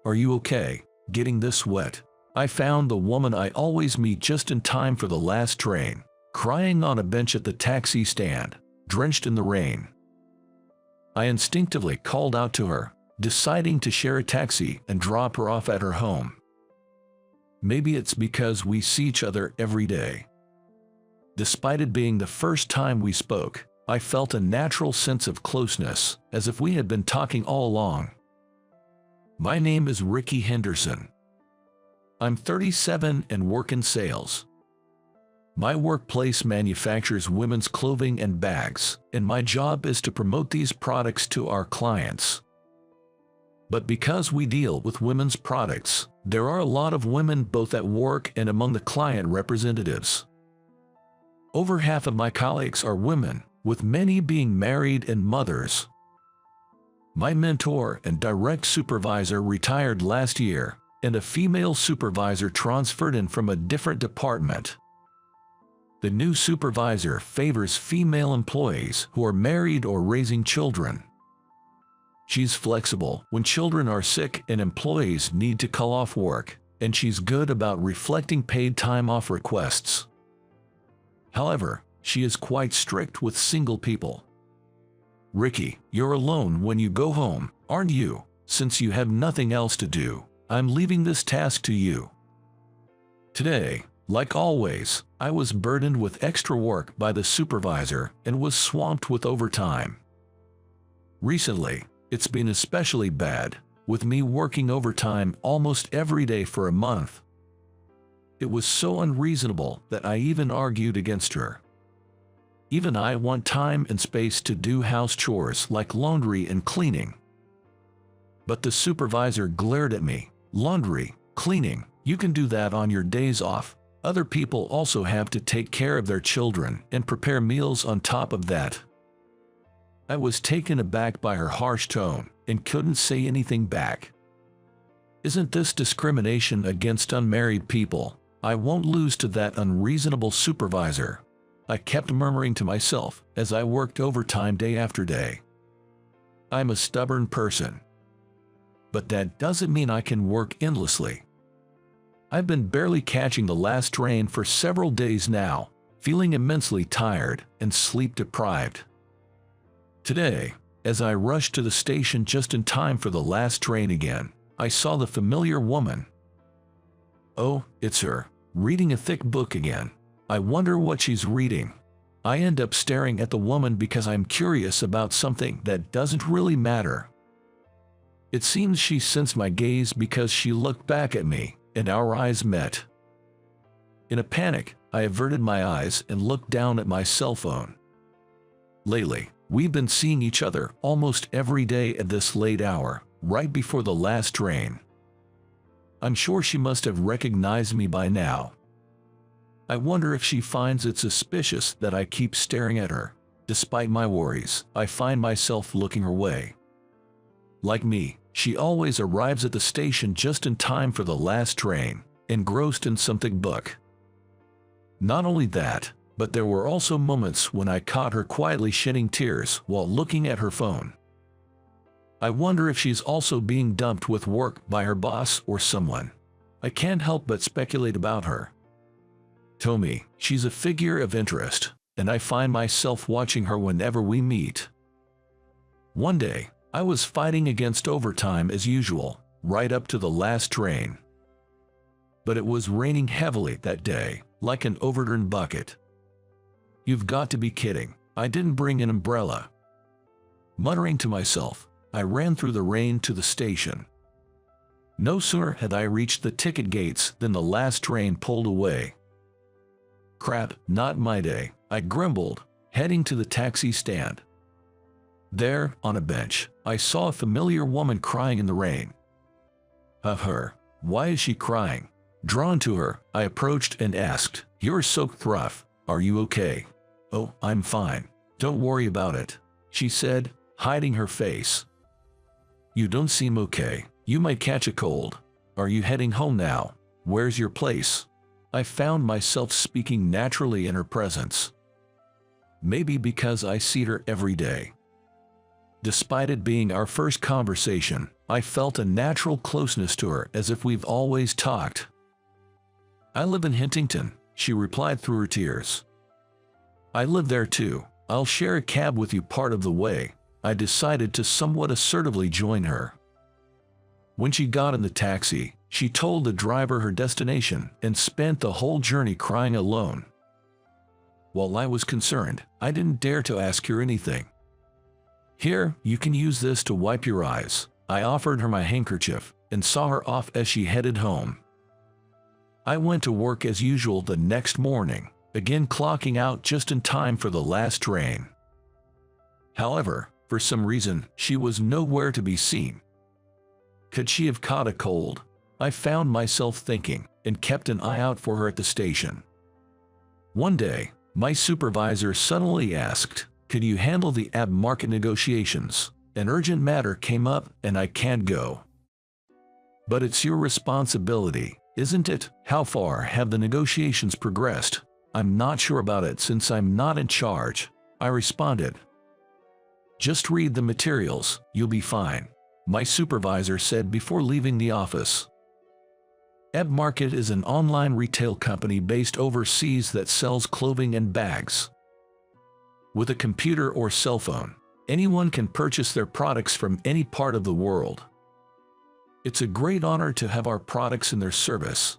Are you okay? Getting this wet? I found the woman I always meet just in time for the last train, crying on a bench at the taxi stand, drenched in the rain. I instinctively called out to her, deciding to share a taxi and drop her off at her home. Maybe it's because we see each other every day. Despite it being the first time we spoke, I felt a natural sense of closeness, as if we had been talking all along. My name is Ricky Henderson. I'm 37 and work in sales. My workplace manufactures women's clothing and bags, and my job is to promote these products to our clients. But because we deal with women's products, there are a lot of women both at work and among the client representatives. Over half of my colleagues are women, with many being married and mothers. My mentor and direct supervisor retired last year, and a female supervisor transferred in from a different department. The new supervisor favors female employees who are married or raising children. She's flexible when children are sick and employees need to call off work, and she's good about reflecting paid time off requests. However, she is quite strict with single people. Ricky, you're alone when you go home, aren't you? Since you have nothing else to do, I'm leaving this task to you. Today, like always, I was burdened with extra work by the supervisor and was swamped with overtime. Recently, it's been especially bad, with me working overtime almost every day for a month. It was so unreasonable that I even argued against her. Even I want time and space to do house chores like laundry and cleaning. But the supervisor glared at me. Laundry, cleaning, you can do that on your days off. Other people also have to take care of their children and prepare meals on top of that. I was taken aback by her harsh tone and couldn't say anything back. Isn't this discrimination against unmarried people? I won't lose to that unreasonable supervisor. I kept murmuring to myself as I worked overtime day after day. I'm a stubborn person. But that doesn't mean I can work endlessly. I've been barely catching the last train for several days now, feeling immensely tired and sleep-deprived. Today, as I rushed to the station just in time for the last train again, I saw the familiar woman. Oh, it's her, reading a thick book again. I wonder what she's reading. I end up staring at the woman because I'm curious about something that doesn't really matter. It seems she sensed my gaze because she looked back at me, and our eyes met. In a panic, I averted my eyes and looked down at my cell phone. Lately, we've been seeing each other almost every day at this late hour, right before the last train. I'm sure she must have recognized me by now. I wonder if she finds it suspicious that I keep staring at her. Despite my worries, I find myself looking her way. Like me, she always arrives at the station just in time for the last train, engrossed in some thick book. Not only that, but there were also moments when I caught her quietly shedding tears while looking at her phone. I wonder if she's also being dumped with work by her boss or someone. I can't help but speculate about her. To me, she's a figure of interest, and I find myself watching her whenever we meet. One day, I was fighting against overtime as usual, right up to the last train. But it was raining heavily that day, like an overturned bucket. You've got to be kidding, I didn't bring an umbrella. Muttering to myself, I ran through the rain to the station. No sooner had I reached the ticket gates than the last train pulled away. Crap, not my day, I grumbled, heading to the taxi stand. There, on a bench, I saw a familiar woman crying in the rain. Of her, why is she crying? Drawn to her, I approached and asked, "You're soaked rough, are you okay?" "Oh, I'm fine. Don't worry about it," she said, hiding her face. "You don't seem okay. You might catch a cold. Are you heading home now? Where's your place?" I found myself speaking naturally in her presence. Maybe because I see her every day. Despite it being our first conversation, I felt a natural closeness to her, as if we've always talked. "I live in Huntington," she replied through her tears. "I live there too. I'll share a cab with you part of the way." I decided to somewhat assertively join her. When she got in the taxi, she told the driver her destination and spent the whole journey crying alone. While I was concerned, I didn't dare to ask her anything. "Here, you can use this to wipe your eyes." I offered her my handkerchief and saw her off as she headed home. I went to work as usual the next morning, again clocking out just in time for the last train. However, for some reason, she was nowhere to be seen. Could she have caught a cold? I found myself thinking, and kept an eye out for her at the station. One day, my supervisor suddenly asked, "Could you handle the ab market negotiations? An urgent matter came up and I can't go." "But it's your responsibility, isn't it?" "How far have the negotiations progressed?" "I'm not sure about it since I'm not in charge," I responded. "Just read the materials, you'll be fine," my supervisor said before leaving the office. Ab Market is an online retail company based overseas that sells clothing and bags. With a computer or cell phone, anyone can purchase their products from any part of the world. It's a great honor to have our products in their service.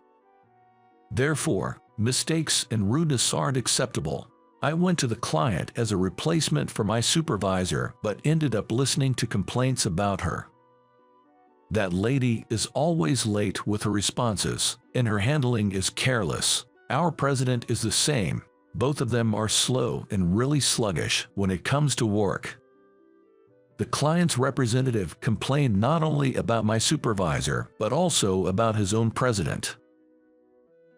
Therefore, mistakes and rudeness aren't acceptable. I went to the client as a replacement for my supervisor but ended up listening to complaints about her. "That lady is always late with her responses, and her handling is careless. Our president is the same. Both of them are slow and really sluggish when it comes to work." The client's representative complained not only about my supervisor but also about his own president.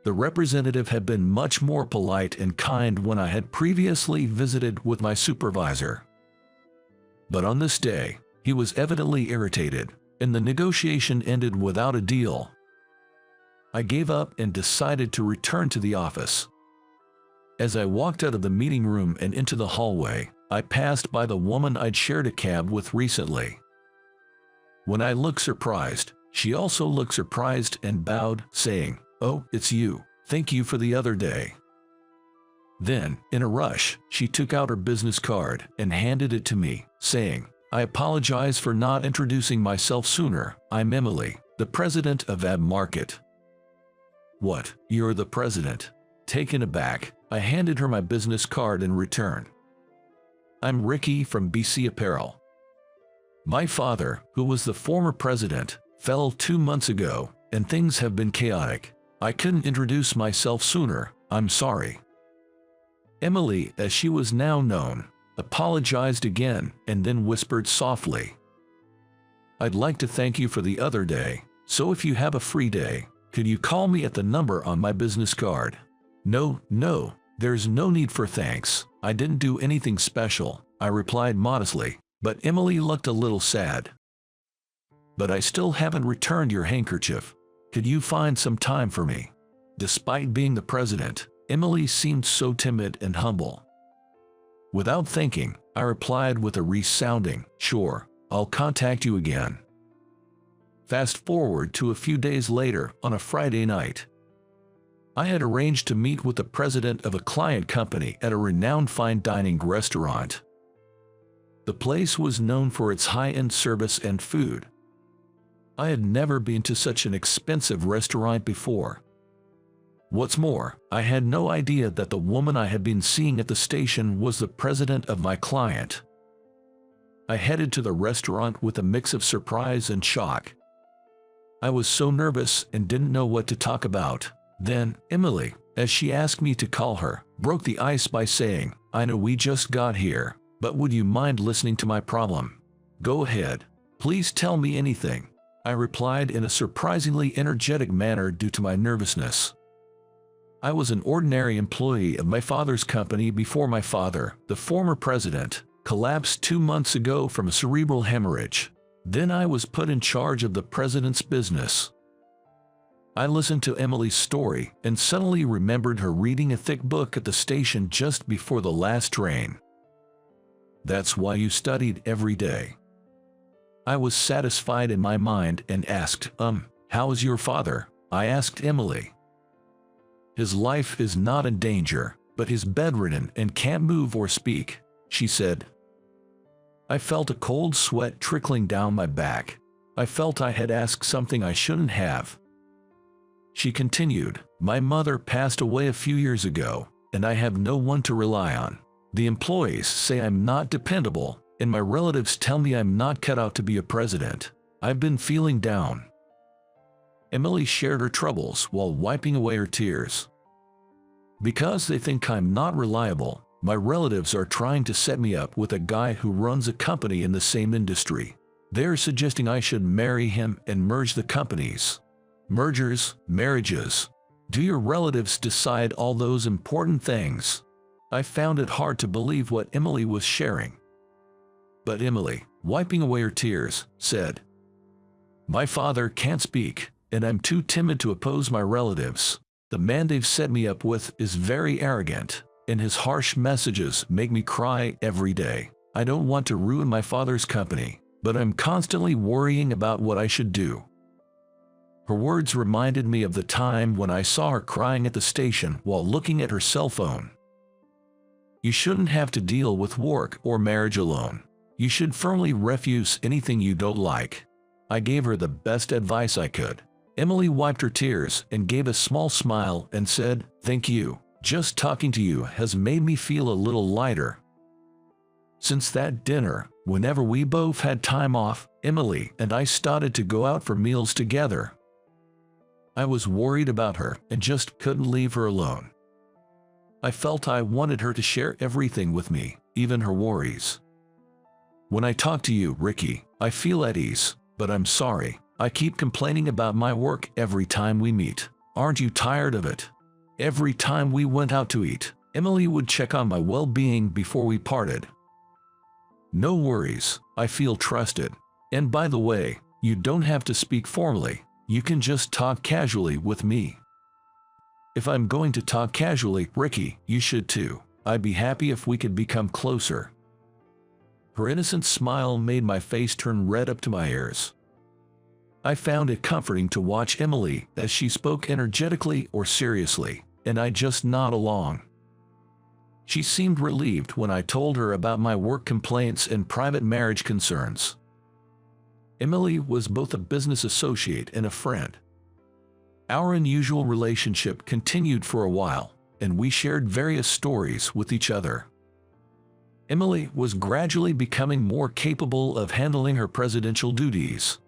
The representative had been much more polite and kind when I had previously visited with my supervisor. But on this day, he was evidently irritated, and the negotiation ended without a deal. I gave up and decided to return to the office. As I walked out of the meeting room and into the hallway, I passed by the woman I'd shared a cab with recently. When I looked surprised, she also looked surprised and bowed, saying, "Oh, it's you. Thank you for the other day." Then, in a rush, she took out her business card and handed it to me, saying, "I apologize for not introducing myself sooner. I'm Emily, the president of Ab Market." "What, you're the president?" Taken aback, I handed her my business card in return. "I'm Ricky from BC Apparel. My father, who was the former president, fell 2 months ago, and things have been chaotic. I couldn't introduce myself sooner. I'm sorry." Emily, as she was now known, apologized again and then whispered softly, "I'd like to thank you for the other day, so if you have a free day, could you call me at the number on my business card?" No, there's no need for thanks. I didn't do anything special," I replied modestly, but Emily looked a little sad. "But I still haven't returned your handkerchief. Could you find some time for me?" Despite being the president, Emily seemed so timid and humble. Without thinking, I replied with a resounding, "Sure, I'll contact you again." Fast forward to a few days later on a Friday night. I had arranged to meet with the president of a client company at a renowned fine dining restaurant. The place was known for its high-end service and food. I had never been to such an expensive restaurant before. What's more, I had no idea that the woman I had been seeing at the station was the president of my client. I headed to the restaurant with a mix of surprise and shock. I was so nervous and didn't know what to talk about. Then, Emily, as she asked me to call her, broke the ice by saying, "I know we just got here, but would you mind listening to my problem?" "Go ahead. Please tell me anything," I replied in a surprisingly energetic manner due to my nervousness. I was an ordinary employee of my father's company before my father, the former president, collapsed 2 months ago from a cerebral hemorrhage. Then I was put in charge of the president's business. I listened to Emily's story and suddenly remembered her reading a thick book at the station just before the last train. "That's why you studied every day." I was satisfied in my mind and asked, how is your father? I asked Emily. His life is not in danger, but he's bedridden and can't move or speak, she said. I felt a cold sweat trickling down my back. I felt I had asked something I shouldn't have. She continued, my mother passed away a few years ago, and I have no one to rely on. The employees say I'm not dependable, and my relatives tell me I'm not cut out to be a president. I've been feeling down. Emily shared her troubles while wiping away her tears. Because they think I'm not reliable, my relatives are trying to set me up with a guy who runs a company in the same industry. They're suggesting I should marry him and merge the companies. Mergers, marriages. Do your relatives decide all those important things? I found it hard to believe what Emily was sharing. But Emily, wiping away her tears, said, my father can't speak, and I'm too timid to oppose my relatives. The man they've set me up with is very arrogant, and his harsh messages make me cry every day. I don't want to ruin my father's company, but I'm constantly worrying about what I should do. Her words reminded me of the time when I saw her crying at the station while looking at her cell phone. You shouldn't have to deal with work or marriage alone. You should firmly refuse anything you don't like. I gave her the best advice I could. Emily wiped her tears and gave a small smile and said, thank you. Just talking to you has made me feel a little lighter. Since that dinner, whenever we both had time off, Emily and I started to go out for meals together. I was worried about her and just couldn't leave her alone. I felt I wanted her to share everything with me, even her worries. When I talk to you, Ricky, I feel at ease, but I'm sorry. I keep complaining about my work every time we meet. Aren't you tired of it? Every time we went out to eat, Emily would check on my well-being before we parted. No worries, I feel trusted. And by the way, you don't have to speak formally. You can just talk casually with me. If I'm going to talk casually, Ricky, you should too. I'd be happy if we could become closer. Her innocent smile made my face turn red up to my ears. I found it comforting to watch Emily as she spoke energetically or seriously, and I just nod along. She seemed relieved when I told her about my work complaints and private marriage concerns. Emily was both a business associate and a friend. Our unusual relationship continued for a while, and we shared various stories with each other. Emily was gradually becoming more capable of handling her presidential duties.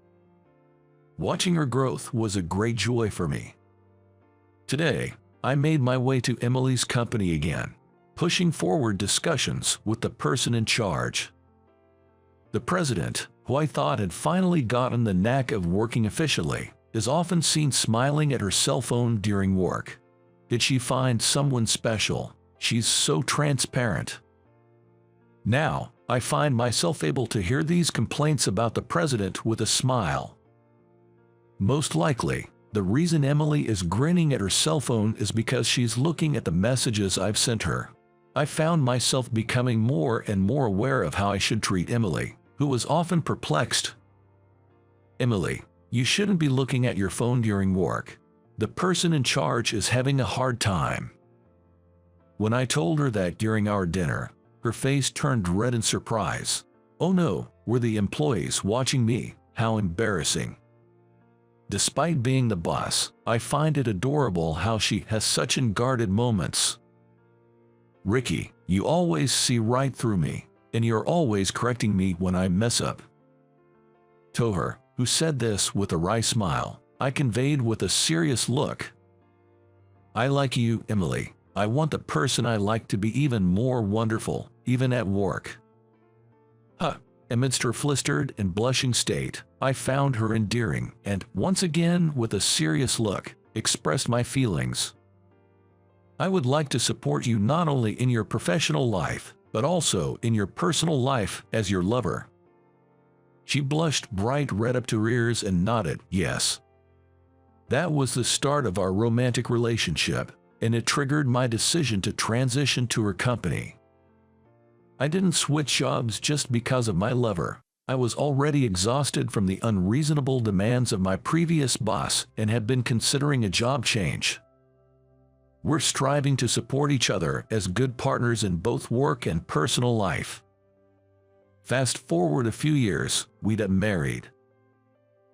Watching her growth was a great joy for me. Today, I made my way to Emily's company again, pushing forward discussions with the person in charge. The president, who I thought had finally gotten the knack of working efficiently, is often seen smiling at her cell phone during work. Did she find someone special? She's so transparent. Now, I find myself able to hear these complaints about the president with a smile. Most likely, the reason Emily is grinning at her cell phone is because she's looking at the messages I've sent her. I found myself becoming more and more aware of how I should treat Emily, who was often perplexed. Emily, you shouldn't be looking at your phone during work. The person in charge is having a hard time. When I told her that during our dinner, her face turned red in surprise. Oh no, were the employees watching me? How embarrassing. Despite being the boss, I find it adorable how she has such unguarded moments. Ricky, you always see right through me, and you're always correcting me when I mess up. To her, who said this with a wry smile, I conveyed with a serious look. I like you, Emily. I want the person I like to be even more wonderful, even at work. Amidst her flustered and blushing state, I found her endearing and, once again with a serious look, expressed my feelings. I would like to support you not only in your professional life, but also in your personal life as your lover. She blushed bright red up to her ears and nodded, yes. That was the start of our romantic relationship, and it triggered my decision to transition to her company. I didn't switch jobs just because of my lover. I was already exhausted from the unreasonable demands of my previous boss and had been considering a job change. We're striving to support each other as good partners in both work and personal life. Fast forward a few years, we'd got married.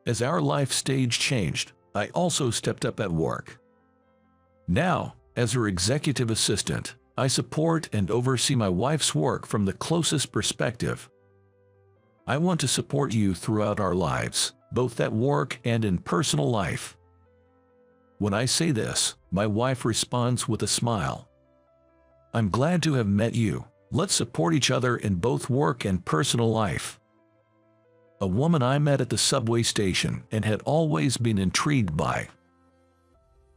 As our life stage changed, I also stepped up at work. Now, as her executive assistant, I support and oversee my wife's work from the closest perspective. I want to support you throughout our lives, both at work and in personal life. When I say this, my wife responds with a smile. I'm glad to have met you. Let's support each other in both work and personal life. A woman I met at the subway station and had always been intrigued by.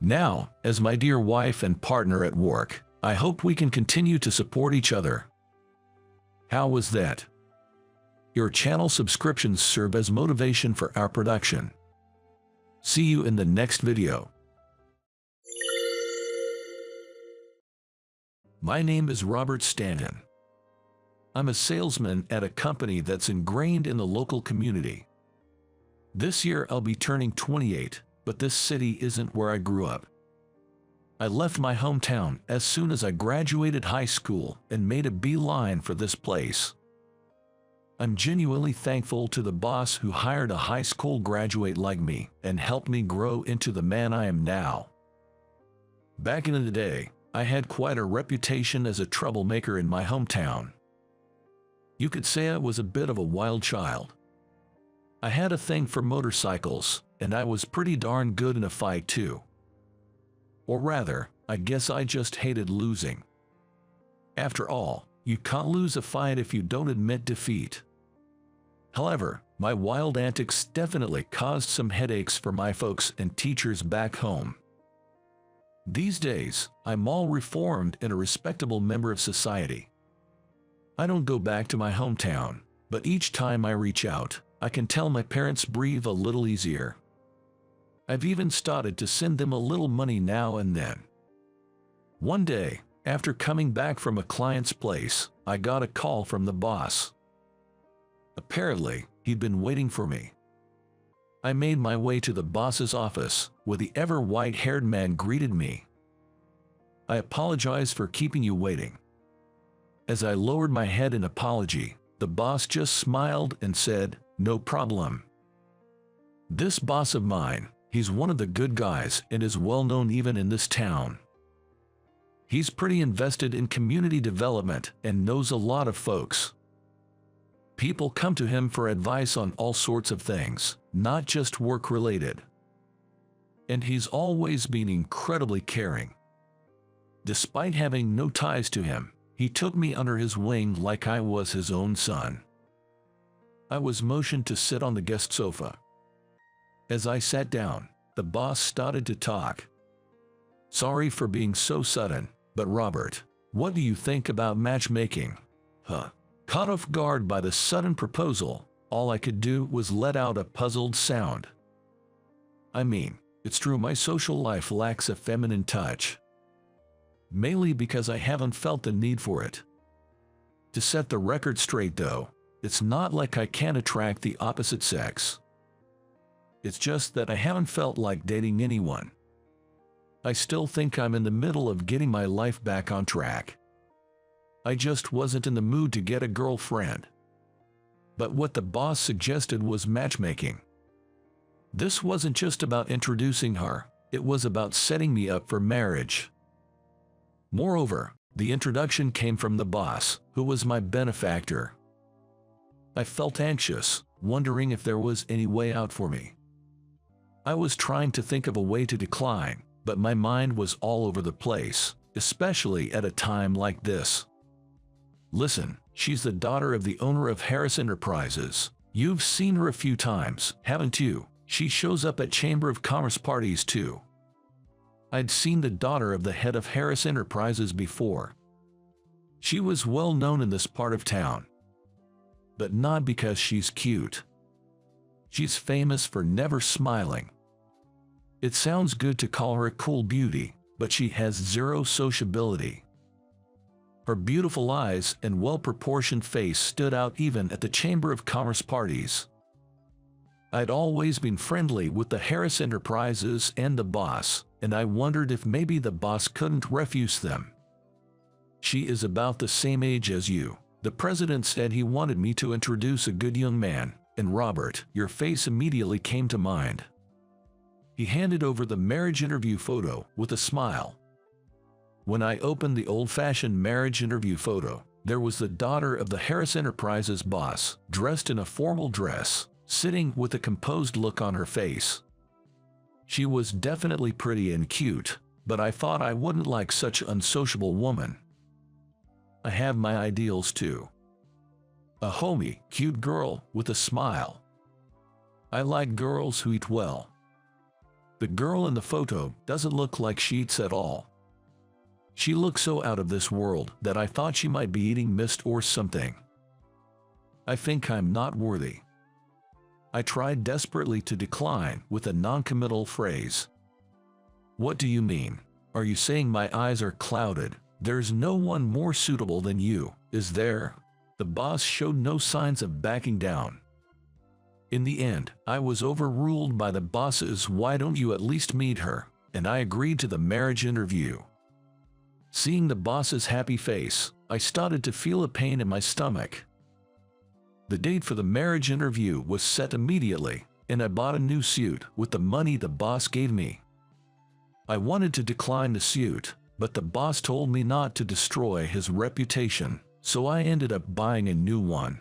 Now, as my dear wife and partner at work, I hope we can continue to support each other. How was that? Your channel subscriptions serve as motivation for our production. See you in the next video. My name is Robert Stanton. I'm a salesman at a company that's ingrained in the local community. This year I'll be turning 28, but this city isn't where I grew up. I left my hometown as soon as I graduated high school and made a beeline for this place. I'm genuinely thankful to the boss who hired a high school graduate like me and helped me grow into the man I am now. Back in the day, I had quite a reputation as a troublemaker in my hometown. You could say I was a bit of a wild child. I had a thing for motorcycles, and I was pretty darn good in a fight too. Or rather, I guess I just hated losing. After all, you can't lose a fight if you don't admit defeat. However, my wild antics definitely caused some headaches for my folks and teachers back home. These days, I'm all reformed and a respectable member of society. I don't go back to my hometown, but each time I reach out, I can tell my parents breathe a little easier. I've even started to send them a little money now and then. One day, after coming back from a client's place, I got a call from the boss. Apparently, he'd been waiting for me. I made my way to the boss's office, where the ever-white-haired man greeted me. I apologize for keeping you waiting. As I lowered my head in apology, the boss just smiled and said, "No problem." This boss of mine, he's one of the good guys and is well known even in this town. He's pretty invested in community development and knows a lot of folks. People come to him for advice on all sorts of things, not just work-related. And he's always been incredibly caring. Despite having no ties to him, he took me under his wing like I was his own son. I was motioned to sit on the guest sofa. As I sat down, the boss started to talk. "Sorry for being so sudden, but Robert, what do you think about matchmaking?" Caught off guard by the sudden proposal, all I could do was let out a puzzled sound. I mean, it's true my social life lacks a feminine touch. Mainly because I haven't felt the need for it. To set the record straight though, it's not like I can't attract the opposite sex. It's just that I haven't felt like dating anyone. I still think I'm in the middle of getting my life back on track. I just wasn't in the mood to get a girlfriend. But what the boss suggested was matchmaking. This wasn't just about introducing her, it was about setting me up for marriage. Moreover, the introduction came from the boss, who was my benefactor. I felt anxious, wondering if there was any way out for me. I was trying to think of a way to decline, but my mind was all over the place, especially at a time like this. Listen, she's the daughter of the owner of Harris Enterprises. You've seen her a few times, haven't you? She shows up at Chamber of Commerce parties too. I'd seen the daughter of the head of Harris Enterprises before. She was well known in this part of town. But not because she's cute. She's famous for never smiling. It sounds good to call her a cool beauty, but she has zero sociability. Her beautiful eyes and well-proportioned face stood out even at the Chamber of Commerce parties. I'd always been friendly with the Harris Enterprises and the boss, and I wondered if maybe the boss couldn't refuse them. "She is about the same age as you. The president said he wanted me to introduce a good young man, and Robert, your face immediately came to mind." He handed over the marriage interview photo with a smile. When I opened the old-fashioned marriage interview photo, there was the daughter of the Harris Enterprises boss, dressed in a formal dress, sitting with a composed look on her face. She was definitely pretty and cute, but I thought I wouldn't like such an unsociable woman. I have my ideals too. A homey, cute girl with a smile. I like girls who eat well. The girl in the photo doesn't look like she eats at all. She looks so out of this world that I thought she might be eating mist or something. I think I'm not worthy. I tried desperately to decline with a non-committal phrase. "What do you mean? Are you saying my eyes are clouded? There's no one more suitable than you, is there?" The boss showed no signs of backing down. In the end, I was overruled by the boss's "Why don't you at least meet her?" and I agreed to the marriage interview. Seeing the boss's happy face, I started to feel a pain in my stomach. The date for the marriage interview was set immediately, and I bought a new suit with the money the boss gave me. I wanted to decline the suit, but the boss told me not to destroy his reputation, so I ended up buying a new one.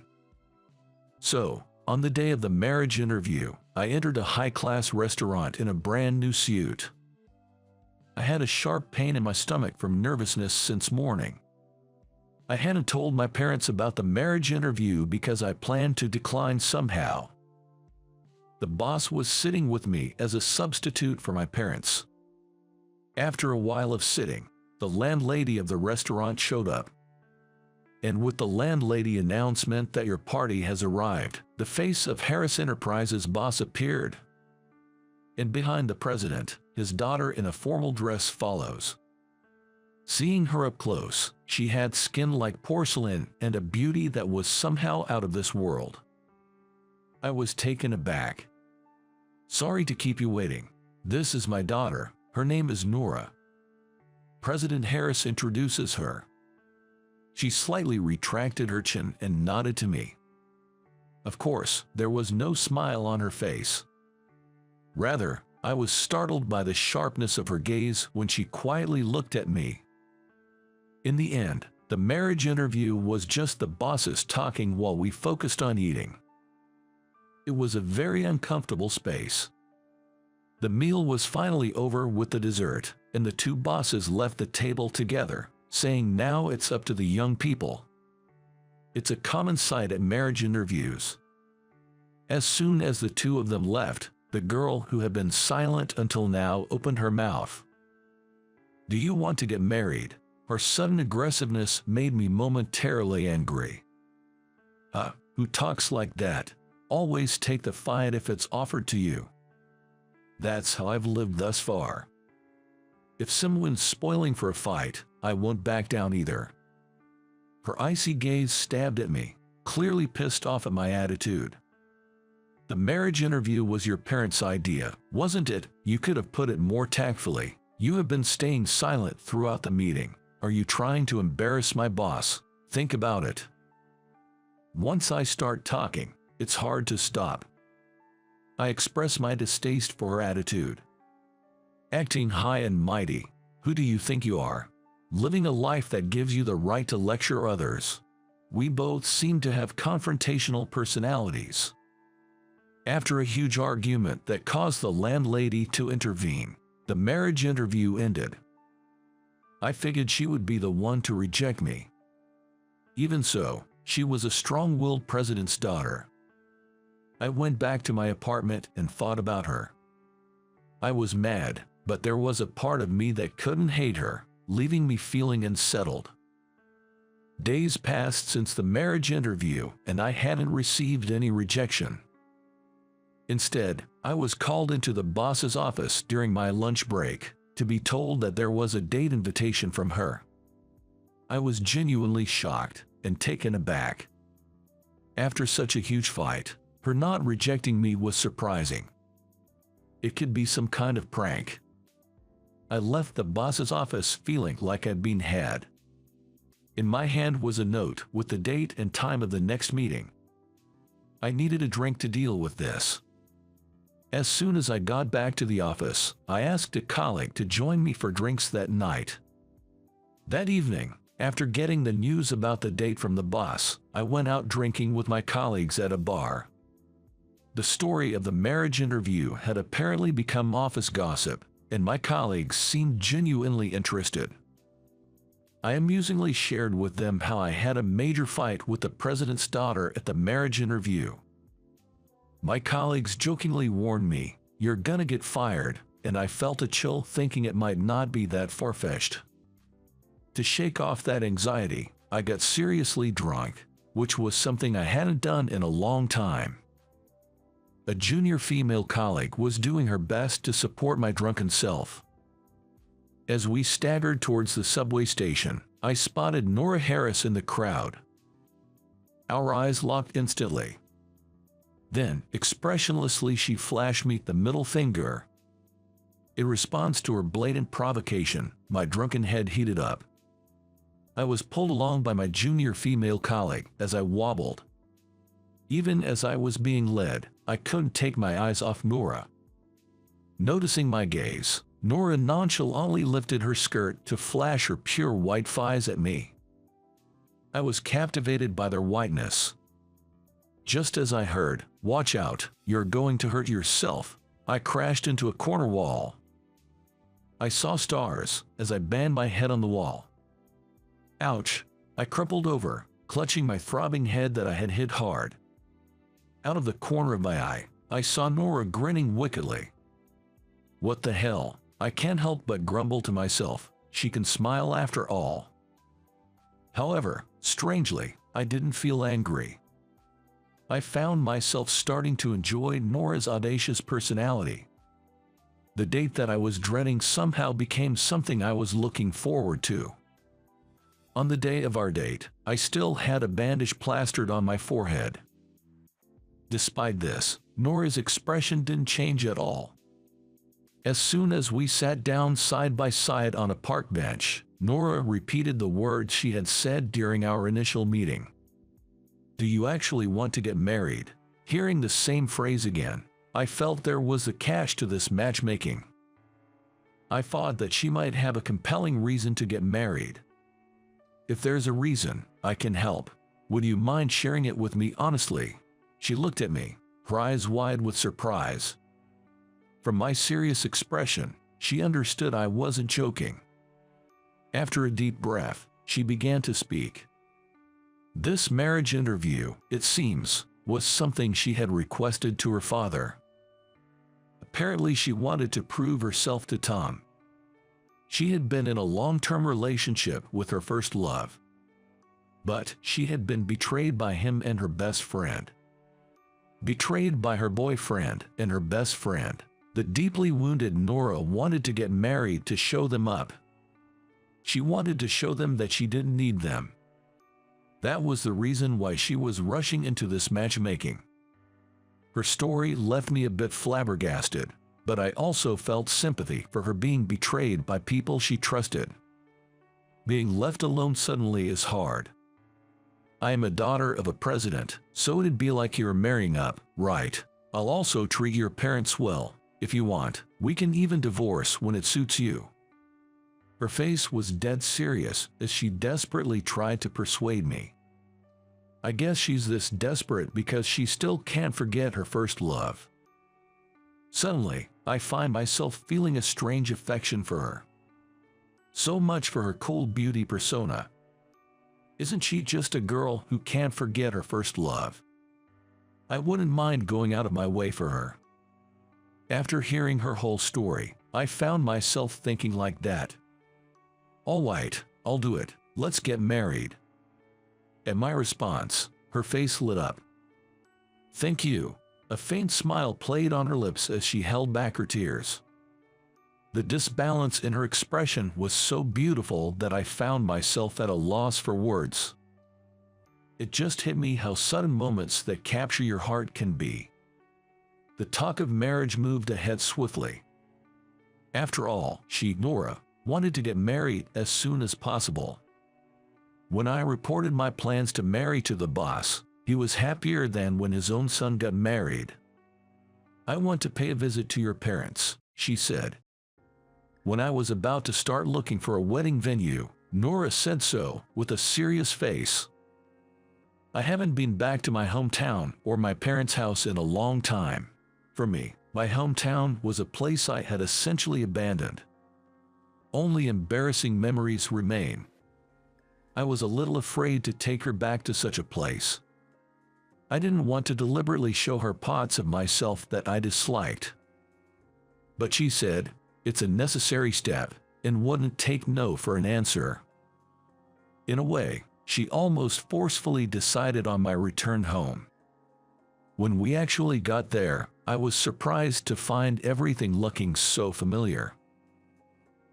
So, on the day of the marriage interview, I entered a high-class restaurant in a brand new suit. I had a sharp pain in my stomach from nervousness since morning. I hadn't told my parents about the marriage interview because I planned to decline somehow. The boss was sitting with me as a substitute for my parents. After a while of sitting, the landlady of the restaurant showed up. And with the landlady announcement that your party has arrived, the face of Harris Enterprises boss appeared. And behind the president, his daughter in a formal dress follows. Seeing her up close, she had skin like porcelain and a beauty that was somehow out of this world. I was taken aback. "Sorry to keep you waiting. This is my daughter. Her name is Nora." President Harris introduces her. She slightly retracted her chin and nodded to me. Of course, there was no smile on her face. Rather, I was startled by the sharpness of her gaze when she quietly looked at me. In the end, the marriage interview was just the bosses talking while we focused on eating. It was a very uncomfortable space. The meal was finally over with the dessert, and the two bosses left the table together, saying now it's up to the young people. It's a common sight at marriage interviews. As soon as the two of them left, the girl who had been silent until now opened her mouth. "Do you want to get married?" Her sudden aggressiveness made me momentarily angry. Who talks like that? Always take the fight if it's offered to you. That's how I've lived thus far. If someone's spoiling for a fight, I won't back down either. Her icy gaze stabbed at me, clearly pissed off at my attitude. "The marriage interview was your parents' idea, wasn't it? You could have put it more tactfully. You have been staying silent throughout the meeting. Are you trying to embarrass my boss? Think about it." Once I start talking, it's hard to stop. I express my distaste for her attitude. "Acting high and mighty. Who do you think you are? Living a life that gives you the right to lecture others." We both seem to have confrontational personalities. After a huge argument that caused the landlady to intervene, the marriage interview ended. I figured she would be the one to reject me. Even so, she was a strong-willed president's daughter. I went back to my apartment and thought about her. I was mad, but there was a part of me that couldn't hate her, leaving me feeling unsettled. Days passed since the marriage interview, and I hadn't received any rejection. Instead, I was called into the boss's office during my lunch break to be told that there was a date invitation from her. I was genuinely shocked and taken aback. After such a huge fight, her not rejecting me was surprising. It could be some kind of prank. I left the boss's office feeling like I'd been had. In my hand was a note with the date and time of the next meeting. I needed a drink to deal with this. As soon as I got back to the office, I asked a colleague to join me for drinks that night. That evening, after getting the news about the date from the boss, I went out drinking with my colleagues at a bar. The story of the marriage interview had apparently become office gossip, and my colleagues seemed genuinely interested. I amusingly shared with them how I had a major fight with the president's daughter at the marriage interview. My colleagues jokingly warned me, "You're gonna get fired," and I felt a chill thinking it might not be that far-fetched. To shake off that anxiety, I got seriously drunk, which was something I hadn't done in a long time. A junior female colleague was doing her best to support my drunken self. As we staggered towards the subway station, I spotted Nora Harris in the crowd. Our eyes locked instantly. Then, expressionlessly, she flashed me the middle finger. In response to her blatant provocation, my drunken head heated up. I was pulled along by my junior female colleague as I wobbled. Even as I was being led, I couldn't take my eyes off Nora. Noticing my gaze, Nora nonchalantly lifted her skirt to flash her pure white thighs at me. I was captivated by their whiteness. Just as I heard, "Watch out, you're going to hurt yourself," I crashed into a corner wall. I saw stars as I banged my head on the wall. Ouch! I crumpled over, clutching my throbbing head that I had hit hard. Out of the corner of my eye, I saw Nora grinning wickedly. What the hell? I can't help but grumble to myself, she can smile after all. However, strangely, I didn't feel angry. I found myself starting to enjoy Nora's audacious personality. The date that I was dreading somehow became something I was looking forward to. On the day of our date, I still had a bandage plastered on my forehead. Despite this, Nora's expression didn't change at all. As soon as we sat down side by side on a park bench, Nora repeated the words she had said during our initial meeting. "Do you actually want to get married?" Hearing the same phrase again, I felt there was a catch to this matchmaking. I thought that she might have a compelling reason to get married. "If there's a reason, I can help. Would you mind sharing it with me honestly?" She looked at me, her eyes wide with surprise. From my serious expression, she understood I wasn't joking. After a deep breath, she began to speak. This marriage interview, it seems, was something she had requested to her father. Apparently she wanted to prove herself to Tom. She had been in a long-term relationship with her first love. But she had been betrayed by him and her best friend. Betrayed by her boyfriend and her best friend. The deeply wounded Nora wanted to get married to show them up. She wanted to show them that she didn't need them. That was the reason why she was rushing into this matchmaking. Her story left me a bit flabbergasted, but I also felt sympathy for her being betrayed by people she trusted. Being left alone suddenly is hard. I am a daughter of a president, so it'd be like you're marrying up, right? I'll also treat your parents well. If you want, we can even divorce when it suits you. Her face was dead serious as she desperately tried to persuade me. I guess she's this desperate because she still can't forget her first love. Suddenly, I find myself feeling a strange affection for her. So much for her cold beauty persona. Isn't she just a girl who can't forget her first love? I wouldn't mind going out of my way for her. After hearing her whole story, I found myself thinking like that. All right, I'll do it. Let's get married. At my response, her face lit up. Thank you. A faint smile played on her lips as she held back her tears. The disbalance in her expression was so beautiful that I found myself at a loss for words. It just hit me how sudden moments that capture your heart can be. The talk of marriage moved ahead swiftly. After all, Nora, wanted to get married as soon as possible. When I reported my plans to marry to the boss, he was happier than when his own son got married. "I want to pay a visit to your parents," she said. When I was about to start looking for a wedding venue, Nora said so with a serious face. I haven't been back to my hometown or my parents' house in a long time. For me, my hometown was a place I had essentially abandoned. Only embarrassing memories remain. I was a little afraid to take her back to such a place. I didn't want to deliberately show her parts of myself that I disliked. But she said, it's a necessary step, and wouldn't take no for an answer. In a way, she almost forcefully decided on my return home. When we actually got there, I was surprised to find everything looking so familiar.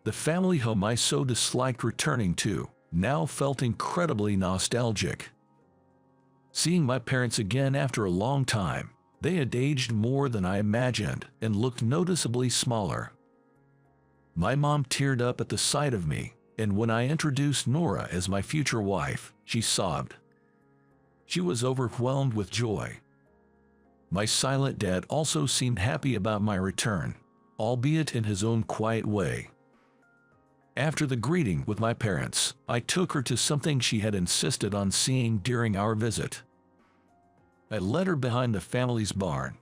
The family home I so disliked returning to now felt incredibly nostalgic. Seeing my parents again after a long time, they had aged more than I imagined and looked noticeably smaller. My mom teared up at the sight of me, and when I introduced Nora as my future wife, she sobbed. She was overwhelmed with joy. My silent dad also seemed happy about my return, albeit in his own quiet way. After the greeting with my parents, I took her to something she had insisted on seeing during our visit. I led her behind the family's barn.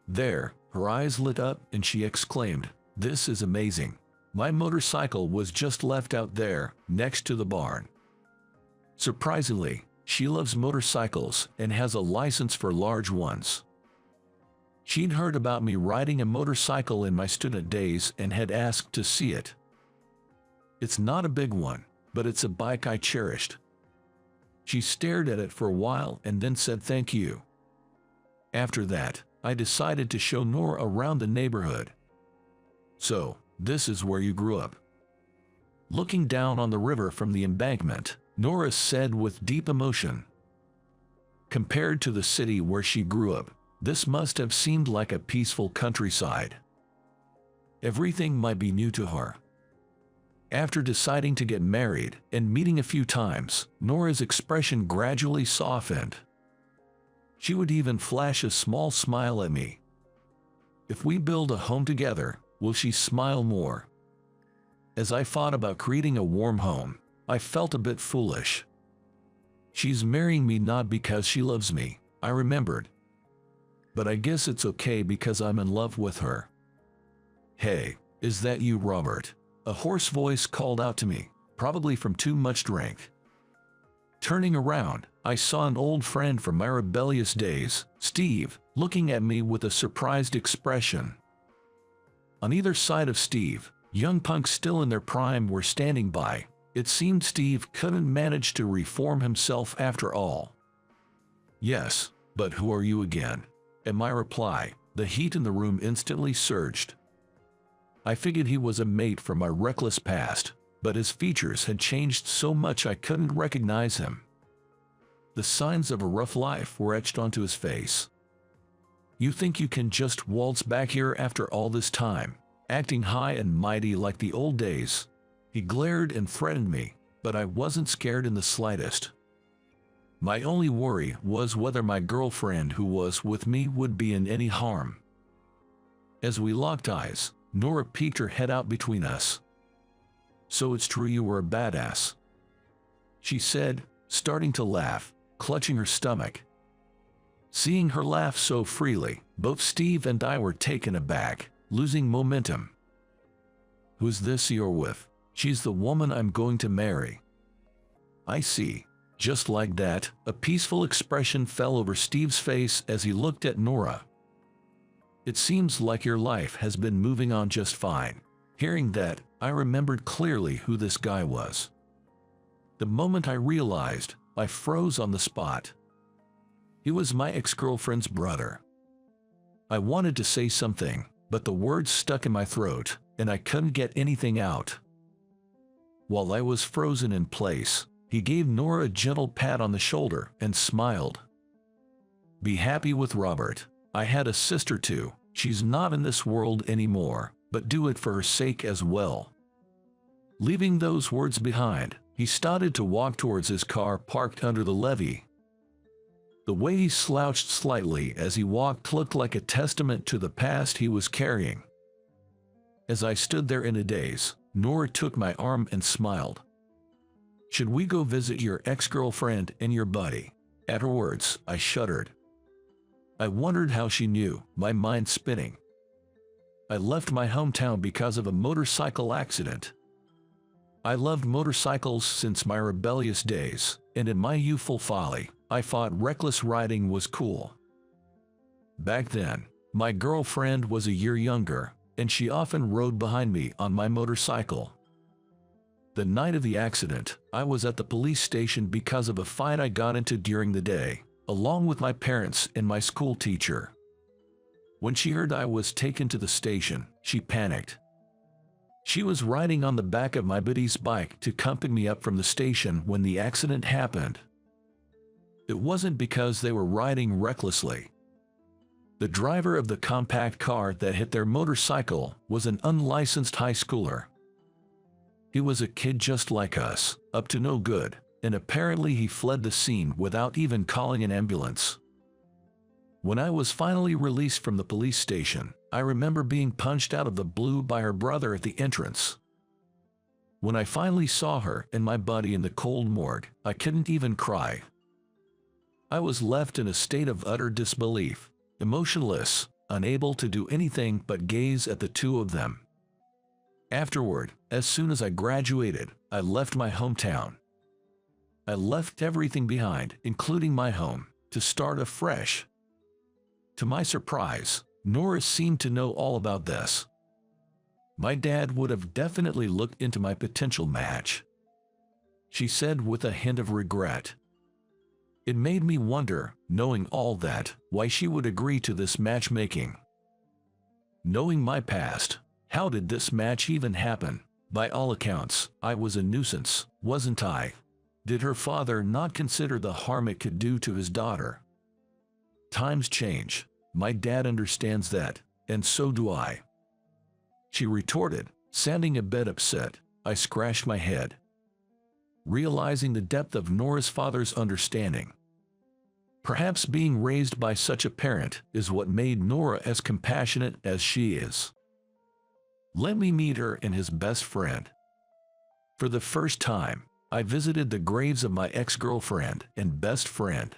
There, her eyes lit up and she exclaimed, "This is amazing. My motorcycle was just left out there, next to the barn." Surprisingly, she loves motorcycles and has a license for large ones. She'd heard about me riding a motorcycle in my student days and had asked to see it. It's not a big one, but it's a bike I cherished. She stared at it for a while and then said thank you. After that, I decided to show Nora around the neighborhood. "So, this is where you grew up?" Looking down on the river from the embankment, Nora said with deep emotion. Compared to the city where she grew up, this must have seemed like a peaceful countryside. Everything might be new to her. After deciding to get married and meeting a few times, Nora's expression gradually softened. She would even flash a small smile at me. If we build a home together, will she smile more? As I thought about creating a warm home, I felt a bit foolish. She's marrying me not because she loves me, I remembered. But I guess it's okay because I'm in love with her. "Hey, is that you, Robert?" A hoarse voice called out to me, probably from too much drink. Turning around, I saw an old friend from my rebellious days, Steve, looking at me with a surprised expression. On either side of Steve, young punks still in their prime were standing by. It seemed Steve couldn't manage to reform himself after all. "Yes, but who are you again?" At my reply, the heat in the room instantly surged. I figured he was a mate from my reckless past, but his features had changed so much I couldn't recognize him. The signs of a rough life were etched onto his face. "You think you can just waltz back here after all this time, acting high and mighty like the old days?" He glared and threatened me, but I wasn't scared in the slightest. My only worry was whether my girlfriend who was with me would be in any harm. As we locked eyes, Nora peeked her head out between us. "So it's true you were a badass?" she said, starting to laugh, clutching her stomach. Seeing her laugh so freely, both Steve and I were taken aback, losing momentum. "Who's this you're with?" "She's the woman I'm going to marry." "I see." Just like that, a peaceful expression fell over Steve's face as he looked at Nora. "It seems like your life has been moving on just fine." Hearing that, I remembered clearly who this guy was. The moment I realized, I froze on the spot. He was my ex-girlfriend's brother. I wanted to say something, but the words stuck in my throat. and I couldn't get anything out. While I was frozen in place, he gave Nora a gentle pat on the shoulder and smiled. "Be happy with Robert. I had a sister too. She's not in this world anymore, but do it for her sake as well." Leaving those words behind, he started to walk towards his car parked under the levee. The way he slouched slightly as he walked looked like a testament to the past he was carrying. As I stood there in a daze, Nora took my arm and smiled. "Should we go visit your ex-girlfriend and your buddy?" At her words, I shuddered. I wondered how she knew, my mind spinning. I left my hometown because of a motorcycle accident. I loved motorcycles since my rebellious days, and in my youthful folly, I thought reckless riding was cool. Back then, my girlfriend was a year younger, and she often rode behind me on my motorcycle. The night of the accident, I was at the police station because of a fight I got into during the day, along with my parents and my school teacher. When she heard I was taken to the station, she panicked. She was riding on the back of my buddy's bike to accompany me up from the station when the accident happened. It wasn't because they were riding recklessly. The driver of the compact car that hit their motorcycle was an unlicensed high schooler. He was a kid just like us, up to no good, and apparently he fled the scene without even calling an ambulance. When I was finally released from the police station, I remember being punched out of the blue by her brother at the entrance. When I finally saw her and my buddy in the cold morgue, I couldn't even cry. I was left in a state of utter disbelief, emotionless, unable to do anything but gaze at the two of them. Afterward, as soon as I graduated, I left my hometown. I left everything behind, including my home, to start afresh. To my surprise, Nora seemed to know all about this. My dad would have definitely looked into my potential match. She said with a hint of regret. It made me wonder, knowing all that, why she would agree to this matchmaking. Knowing my past, how did this match even happen? By all accounts, I was a nuisance, wasn't I? Did her father not consider the harm it could do to his daughter? Times change. My dad understands that, and so do I. She retorted, sounding a bit upset. I scratched my head, realizing the depth of Nora's father's understanding. Perhaps being raised by such a parent is what made Nora as compassionate as she is. Let me meet her and his best friend. For the first time, I visited the graves of my ex-girlfriend and best friend.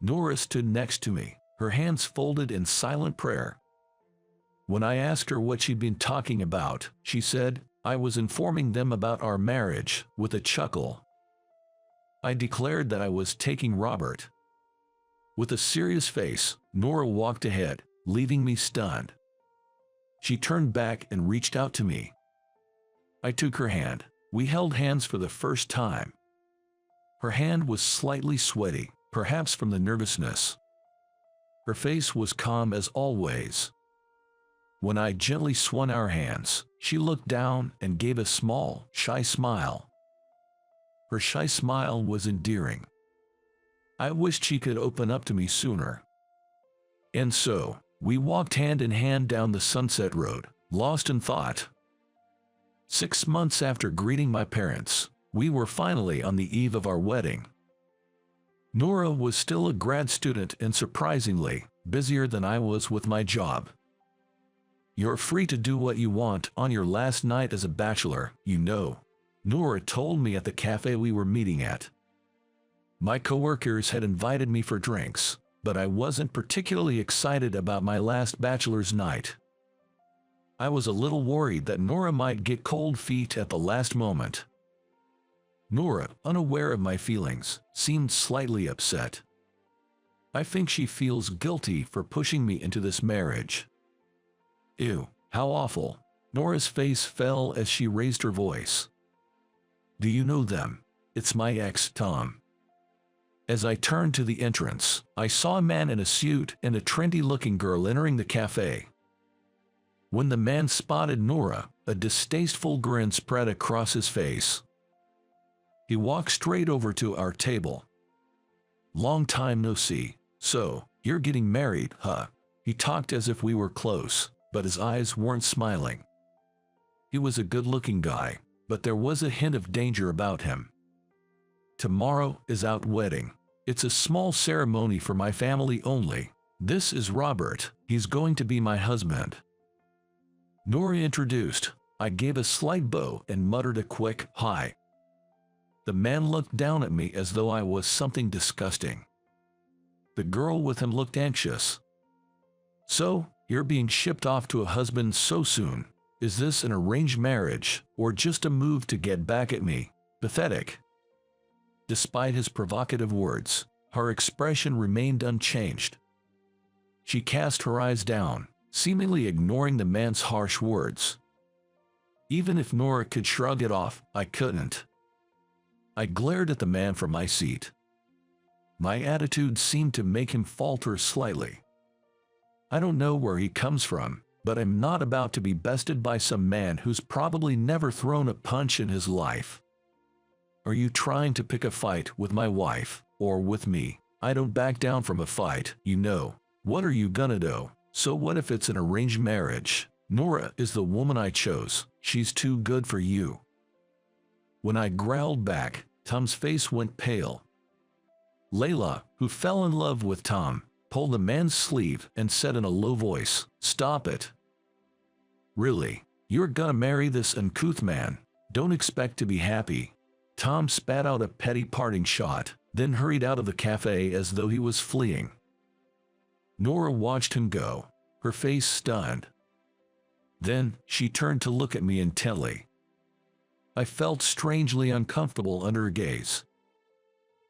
Nora stood next to me, her hands folded in silent prayer. When I asked her what she'd been talking about, she said, "I was informing them about our marriage," with a chuckle. I declared that I was taking Robert. With a serious face, Nora walked ahead, leaving me stunned. She turned back and reached out to me. I took her hand. We held hands for the first time. Her hand was slightly sweaty, perhaps from the nervousness. Her face was calm as always. When I gently swung our hands, she looked down and gave a small, shy smile. Her shy smile was endearing. I wished she could open up to me sooner. And so, we walked hand in hand down the Sunset Road, lost in thought. 6 months after greeting my parents, we were finally on the eve of our wedding. Nora was still a grad student and surprisingly, busier than I was with my job. "You're free to do what you want on your last night as a bachelor, you know," Nora told me at the cafe we were meeting at. My coworkers had invited me for drinks, but I wasn't particularly excited about my last bachelor's night. I was a little worried that Nora might get cold feet at the last moment. Nora, unaware of my feelings, seemed slightly upset. I think she feels guilty for pushing me into this marriage. Ew, how awful. Nora's face fell as she raised her voice. "Do you know them? It's my ex, Tom." As I turned to the entrance, I saw a man in a suit and a trendy-looking girl entering the cafe. When the man spotted Nora, a distasteful grin spread across his face. He walked straight over to our table. "Long time no see. So, you're getting married, huh?" He talked as if we were close, but his eyes weren't smiling. He was a good-looking guy, but there was a hint of danger about him. "Tomorrow is our wedding. It's a small ceremony for my family only. This is Robert. He's going to be my husband." Nora introduced. I gave a slight bow and muttered a quick hi. The man looked down at me as though I was something disgusting. The girl with him looked anxious. "So, you're being shipped off to a husband so soon. Is this an arranged marriage, or just a move to get back at me?" Pathetic. Despite his provocative words, her expression remained unchanged. She cast her eyes down, seemingly ignoring the man's harsh words. Even if Nora could shrug it off, I couldn't. I glared at the man from my seat. My attitude seemed to make him falter slightly. I don't know where he comes from, but I'm not about to be bested by some man who's probably never thrown a punch in his life. "Are you trying to pick a fight with my wife, or with me?" "I don't back down from a fight, you know. What are you gonna do?" "So what if it's an arranged marriage? Nora is the woman I chose. She's too good for you." When I growled back, Tom's face went pale. Layla, who fell in love with Tom, pulled the man's sleeve and said in a low voice, "Stop it. Really? You're gonna marry this uncouth man? Don't expect to be happy." Tom spat out a petty parting shot, then hurried out of the cafe as though he was fleeing. Nora watched him go, her face stunned. Then, she turned to look at me intently. I felt strangely uncomfortable under her gaze.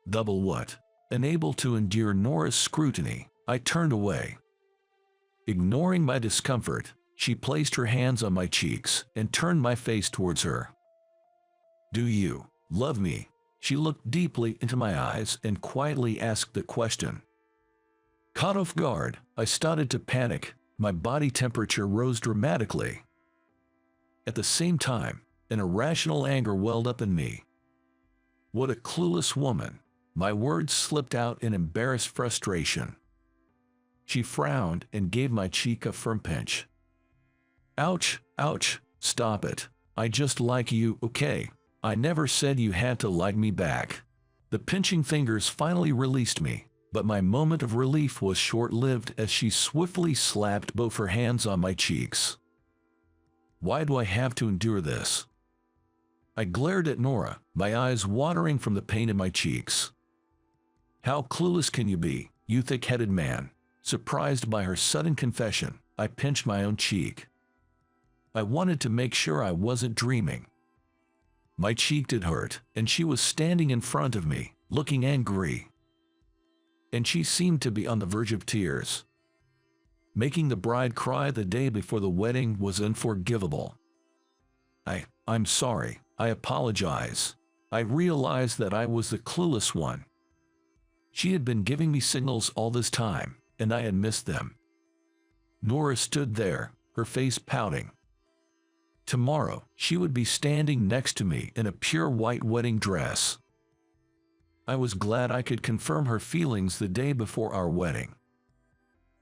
Double what? Unable to endure Nora's scrutiny, I turned away. Ignoring my discomfort, she placed her hands on my cheeks and turned my face towards her. "Do you love me?" She looked deeply into my eyes and quietly asked the question. Caught off guard, I started to panic. My body temperature rose dramatically. At the same time, an irrational anger welled up in me. What a clueless woman. My words slipped out in embarrassed frustration. She frowned and gave my cheek a firm pinch. "Ouch, ouch, stop it. I just like you, okay? I never said you had to like me back." The pinching fingers finally released me, but my moment of relief was short-lived as she swiftly slapped both her hands on my cheeks. Why do I have to endure this? I glared at Nora, my eyes watering from the pain in my cheeks. How clueless can you be, you thick-headed man? Surprised by her sudden confession, I pinched my own cheek. I wanted to make sure I wasn't dreaming. My cheek did hurt, and she was standing in front of me, looking angry. And she seemed to be on the verge of tears. Making the bride cry the day before the wedding was unforgivable. I'm sorry. I apologize. I realized that I was the clueless one. She had been giving me signals all this time, and I had missed them. Nora stood there, her face pouting. Tomorrow, she would be standing next to me in a pure white wedding dress. I was glad I could confirm her feelings the day before our wedding.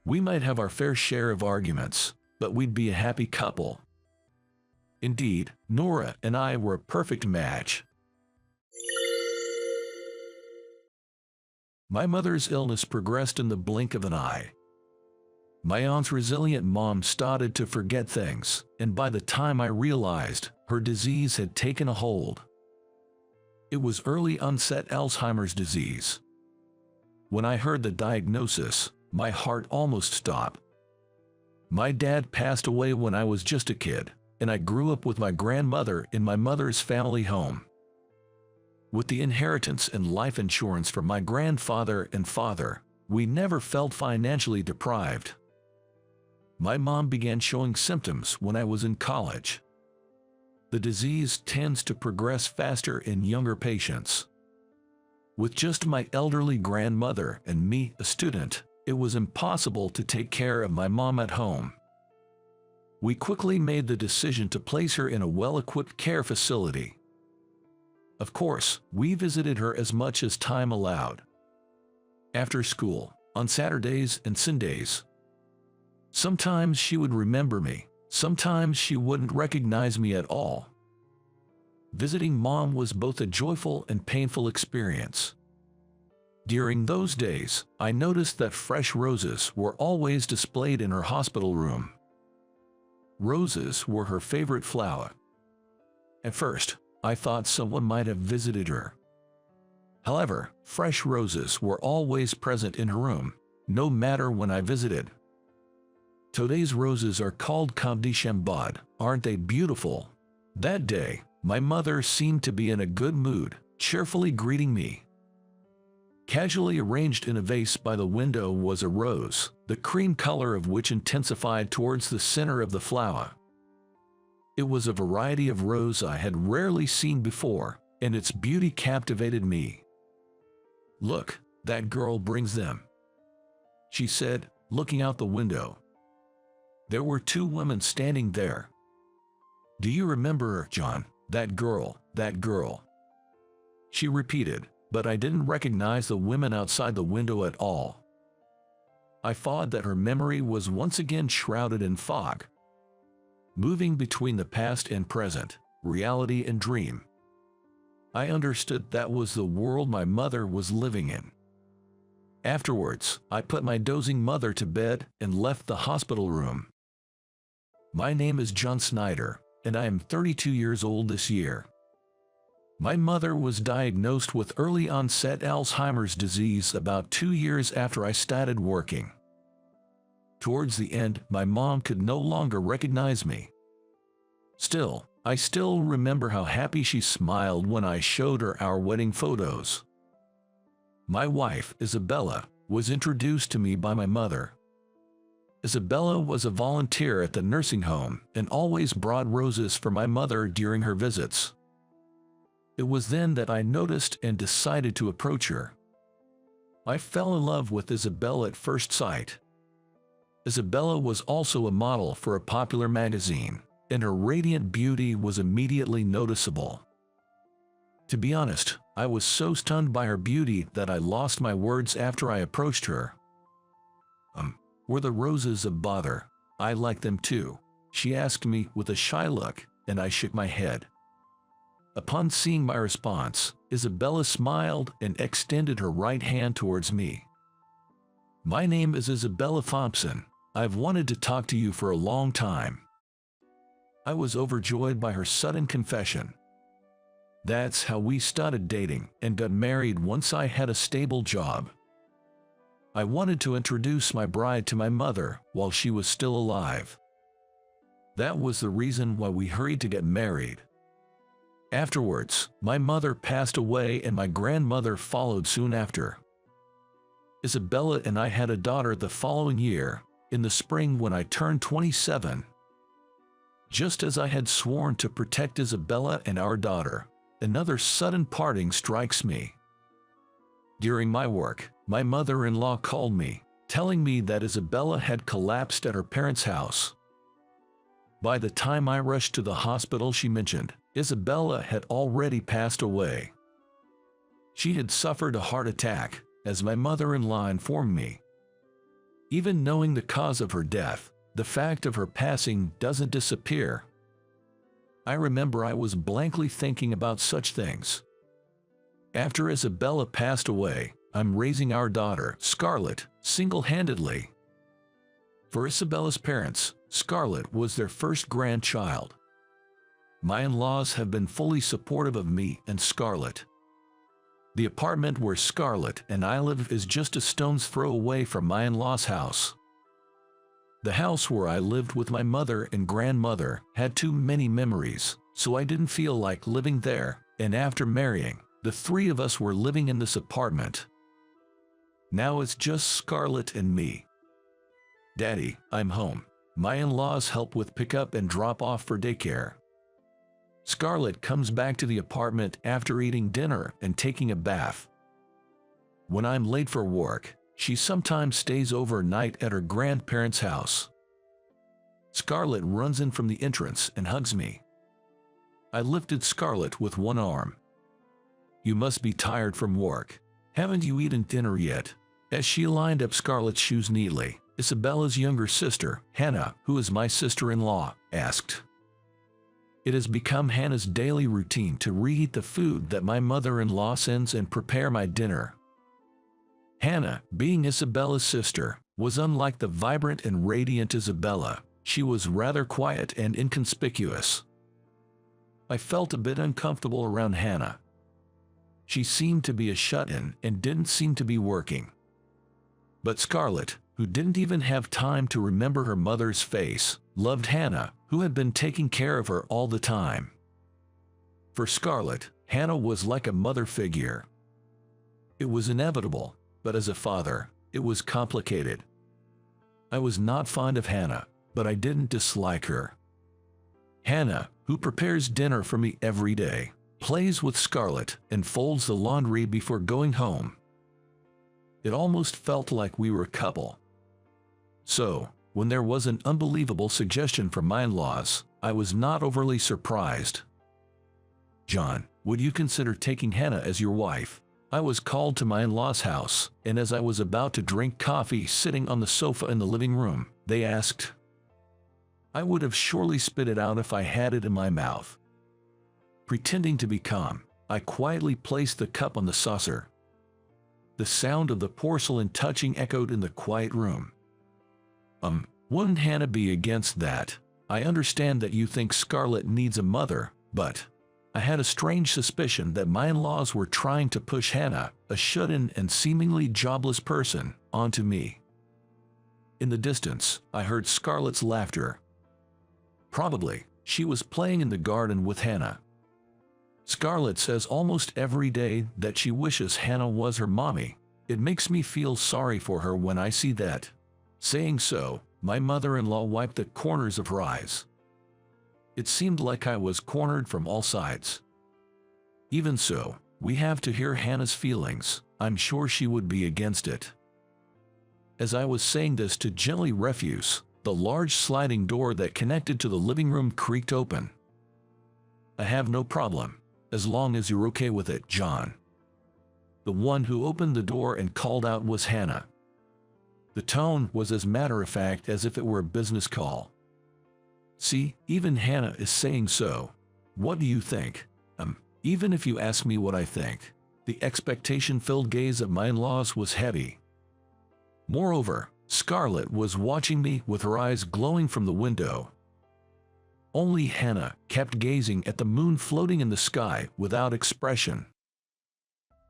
We might have our fair share of arguments, but we'd be a happy couple. Indeed, Nora and I were a perfect match. My mother's illness progressed in the blink of an eye. My aunt's resilient mom started to forget things, and by the time I realized, her disease had taken a hold. It was early onset Alzheimer's disease. When I heard the diagnosis, my heart almost stopped. My dad passed away when I was just a kid, and I grew up with my grandmother in my mother's family home. With the inheritance and life insurance from my grandfather and father, we never felt financially deprived. My mom began showing symptoms when I was in college. The disease tends to progress faster in younger patients. With just my elderly grandmother and me, a student, it was impossible to take care of my mom at home. we quickly made the decision to place her in a well-equipped care facility. Of course, we visited her as much as time allowed. After school, on Saturdays and Sundays. Sometimes she would remember me, sometimes she wouldn't recognize me at all. Visiting Mom was both a joyful and painful experience. During those days, I noticed that fresh roses were always displayed in her hospital room. Roses were her favorite flower. At first, I thought someone might have visited her. However, fresh roses were always present in her room, no matter when I visited. Today's roses are called Comme de Chambord, aren't they beautiful? That day, my mother seemed to be in a good mood, cheerfully greeting me. Casually arranged in a vase by the window was a rose, the cream color of which intensified towards the center of the flower. It was a variety of rose I had rarely seen before, and its beauty captivated me. "Look, that girl brings them," she said, looking out the window. There were two women standing there. "Do you remember her, John? That girl, that girl," she repeated, but I didn't recognize the women outside the window at all. I thought that her memory was once again shrouded in fog, moving between the past and present, reality and dream. I understood that was the world my mother was living in. Afterwards, I put my dozing mother to bed and left the hospital room. My name is John Snyder, and I am 32 years old this year. My mother was diagnosed with early-onset Alzheimer's disease about 2 years after I started working. Towards the end, my mom could no longer recognize me. Still, I still remember how happy she smiled when I showed her our wedding photos. My wife, Isabella, was introduced to me by my mother. Isabella was a volunteer at the nursing home and always brought roses for my mother during her visits. It was then that I noticed and decided to approach her. I fell in love with Isabella at first sight. Isabella was also a model for a popular magazine, and her radiant beauty was immediately noticeable. To be honest, I was so stunned by her beauty that I lost my words after I approached her. Were the roses a bother? I like them too," she asked me with a shy look, and I shook my head. Upon seeing my response, Isabella smiled and extended her right hand towards me. "My name is Isabella Thompson. I've wanted to talk to you for a long time." I was overjoyed by her sudden confession. That's how we started dating and got married once I had a stable job. I wanted to introduce my bride to my mother while she was still alive. That was the reason why we hurried to get married. Afterwards, my mother passed away and my grandmother followed soon after. Isabella and I had a daughter the following year, in the spring when I turned 27. Just as I had sworn to protect Isabella and our daughter, another sudden parting strikes me. During my work, my mother-in-law called me, telling me that Isabella had collapsed at her parents' house. By the time I rushed to the hospital, she mentioned, Isabella had already passed away. She had suffered a heart attack, as my mother-in-law informed me. Even knowing the cause of her death, the fact of her passing doesn't disappear. I remember I was blankly thinking about such things. After Isabella passed away, I'm raising our daughter, Scarlett, single-handedly. For Isabella's parents, Scarlett was their first grandchild. My in-laws have been fully supportive of me and Scarlett. The apartment where Scarlett and I live is just a stone's throw away from my in-laws' house. The house where I lived with my mother and grandmother had too many memories, so I didn't feel like living there, and after marrying, the three of us were living in this apartment. Now it's just Scarlett and me. Daddy, I'm home. My in-laws help with pickup and drop off for daycare. Scarlett comes back to the apartment after eating dinner and taking a bath. When I'm late for work, she sometimes stays overnight at her grandparents' house. Scarlett runs in from the entrance and hugs me. I lifted Scarlett with one arm. "You must be tired from work. Haven't you eaten dinner yet?" As she lined up Scarlett's shoes neatly, Isabella's younger sister, Hannah, who is my sister-in-law, asked. It has become Hannah's daily routine to reheat the food that my mother-in-law sends and prepare my dinner. Hannah, being Isabella's sister, was unlike the vibrant and radiant Isabella. She was rather quiet and inconspicuous. I felt a bit uncomfortable around Hannah. She seemed to be a shut-in and didn't seem to be working. But Scarlett, who didn't even have time to remember her mother's face, loved Hannah, who had been taking care of her all the time. For Scarlett, Hannah was like a mother figure. It was inevitable, but as a father, it was complicated. I was not fond of Hannah, but I didn't dislike her. Hannah, who prepares dinner for me every day, plays with Scarlett and folds the laundry before going home. It almost felt like we were a couple. So, when there was an unbelievable suggestion from my in-laws, I was not overly surprised. "John, would you consider taking Hannah as your wife?" I was called to my in-laws' house, and as I was about to drink coffee sitting on the sofa in the living room, they asked. I would have surely spit it out if I had it in my mouth. Pretending to be calm, I quietly placed the cup on the saucer. The sound of the porcelain touching echoed in the quiet room. Wouldn't Hannah be against that? I understand that you think Scarlett needs a mother, but I had a strange suspicion that my in-laws were trying to push Hannah, a shut-in and seemingly jobless person, onto me. In the distance, I heard Scarlett's laughter. Probably, she was playing in the garden with Hannah. Scarlett says almost every day that she wishes Hannah was her mommy. It makes me feel sorry for her when I see that. Saying so, my mother-in-law wiped the corners of her eyes. It seemed like I was cornered from all sides. Even so, we have to hear Hannah's feelings. I'm sure she would be against it. As I was saying this to gently refuse, the large sliding door that connected to the living room creaked open. I have no problem, as long as you're okay with it, John. The one who opened the door and called out was Hannah. The tone was as matter-of-fact as if it were a business call. See, even Hannah is saying so. What do you think? Even if you ask me what I think. The expectation-filled gaze of my in-laws was heavy. Moreover, Scarlett was watching me with her eyes glowing from the window. Only Hannah kept gazing at the moon floating in the sky without expression.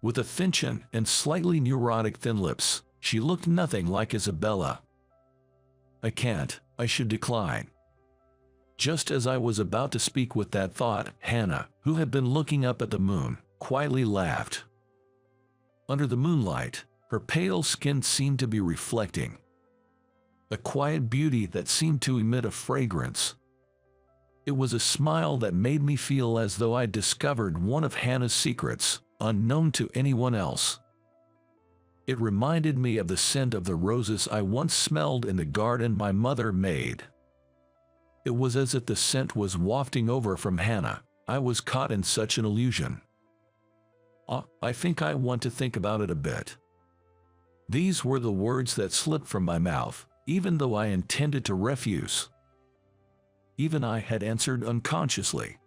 With a thin chin and slightly neurotic thin lips, she looked nothing like Isabella. I can't, I should decline. Just as I was about to speak with that thought, Hannah, who had been looking up at the moon, quietly laughed. Under the moonlight, her pale skin seemed to be reflecting. A quiet beauty that seemed to emit a fragrance. It was a smile that made me feel as though I'd discovered one of Hannah's secrets, unknown to anyone else. It reminded me of the scent of the roses I once smelled in the garden my mother made. It was as if the scent was wafting over from Hannah. I was caught in such an illusion. I think I want to think about it a bit. These were the words that slipped from my mouth, even though I intended to refuse. Even I had answered unconsciously.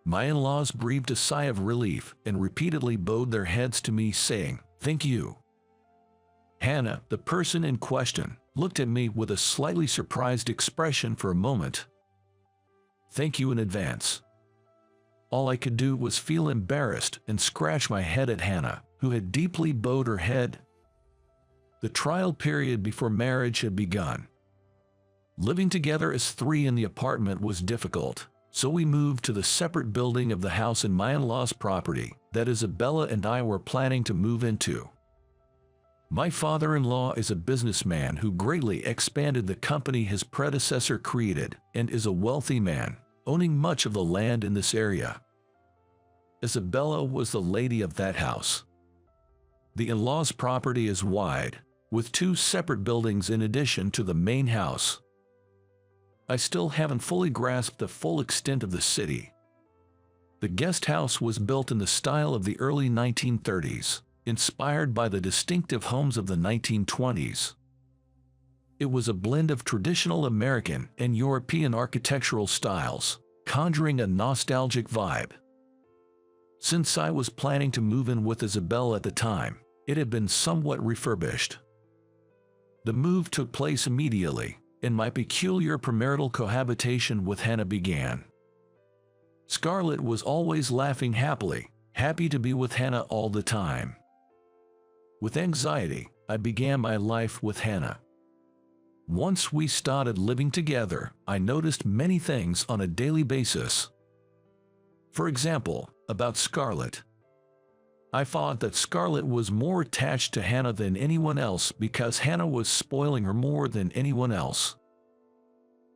My in-laws breathed a sigh of relief and repeatedly bowed their heads to me, saying, "Thank you." Hannah, the person in question, looked at me with a slightly surprised expression for a moment. "Thank you in advance." All I could do was feel embarrassed and scratch my head at Hannah, who had deeply bowed her head. The trial period before marriage had begun. Living together as three in the apartment was difficult, so we moved to the separate building of the house in my in-laws' property that Isabella and I were planning to move into. My father-in-law is a businessman who greatly expanded the company his predecessor created and is a wealthy man, owning much of the land in this area. Isabella was the lady of that house. The in-laws' property is wide, with two separate buildings in addition to the main house. I still haven't fully grasped the full extent of the city. The guest house was built in the style of the early 1930s, inspired by the distinctive homes of the 1920s. It was a blend of traditional American and European architectural styles, conjuring a nostalgic vibe. Since I was planning to move in with Isabel at the time, it had been somewhat refurbished. The move took place immediately, and my peculiar premarital cohabitation with Hannah began. Scarlett was always laughing happily, happy to be with Hannah all the time. With anxiety, I began my life with Hannah. Once we started living together, I noticed many things on a daily basis. For example, about Scarlett. I thought that Scarlett was more attached to Hannah than anyone else because Hannah was spoiling her more than anyone else.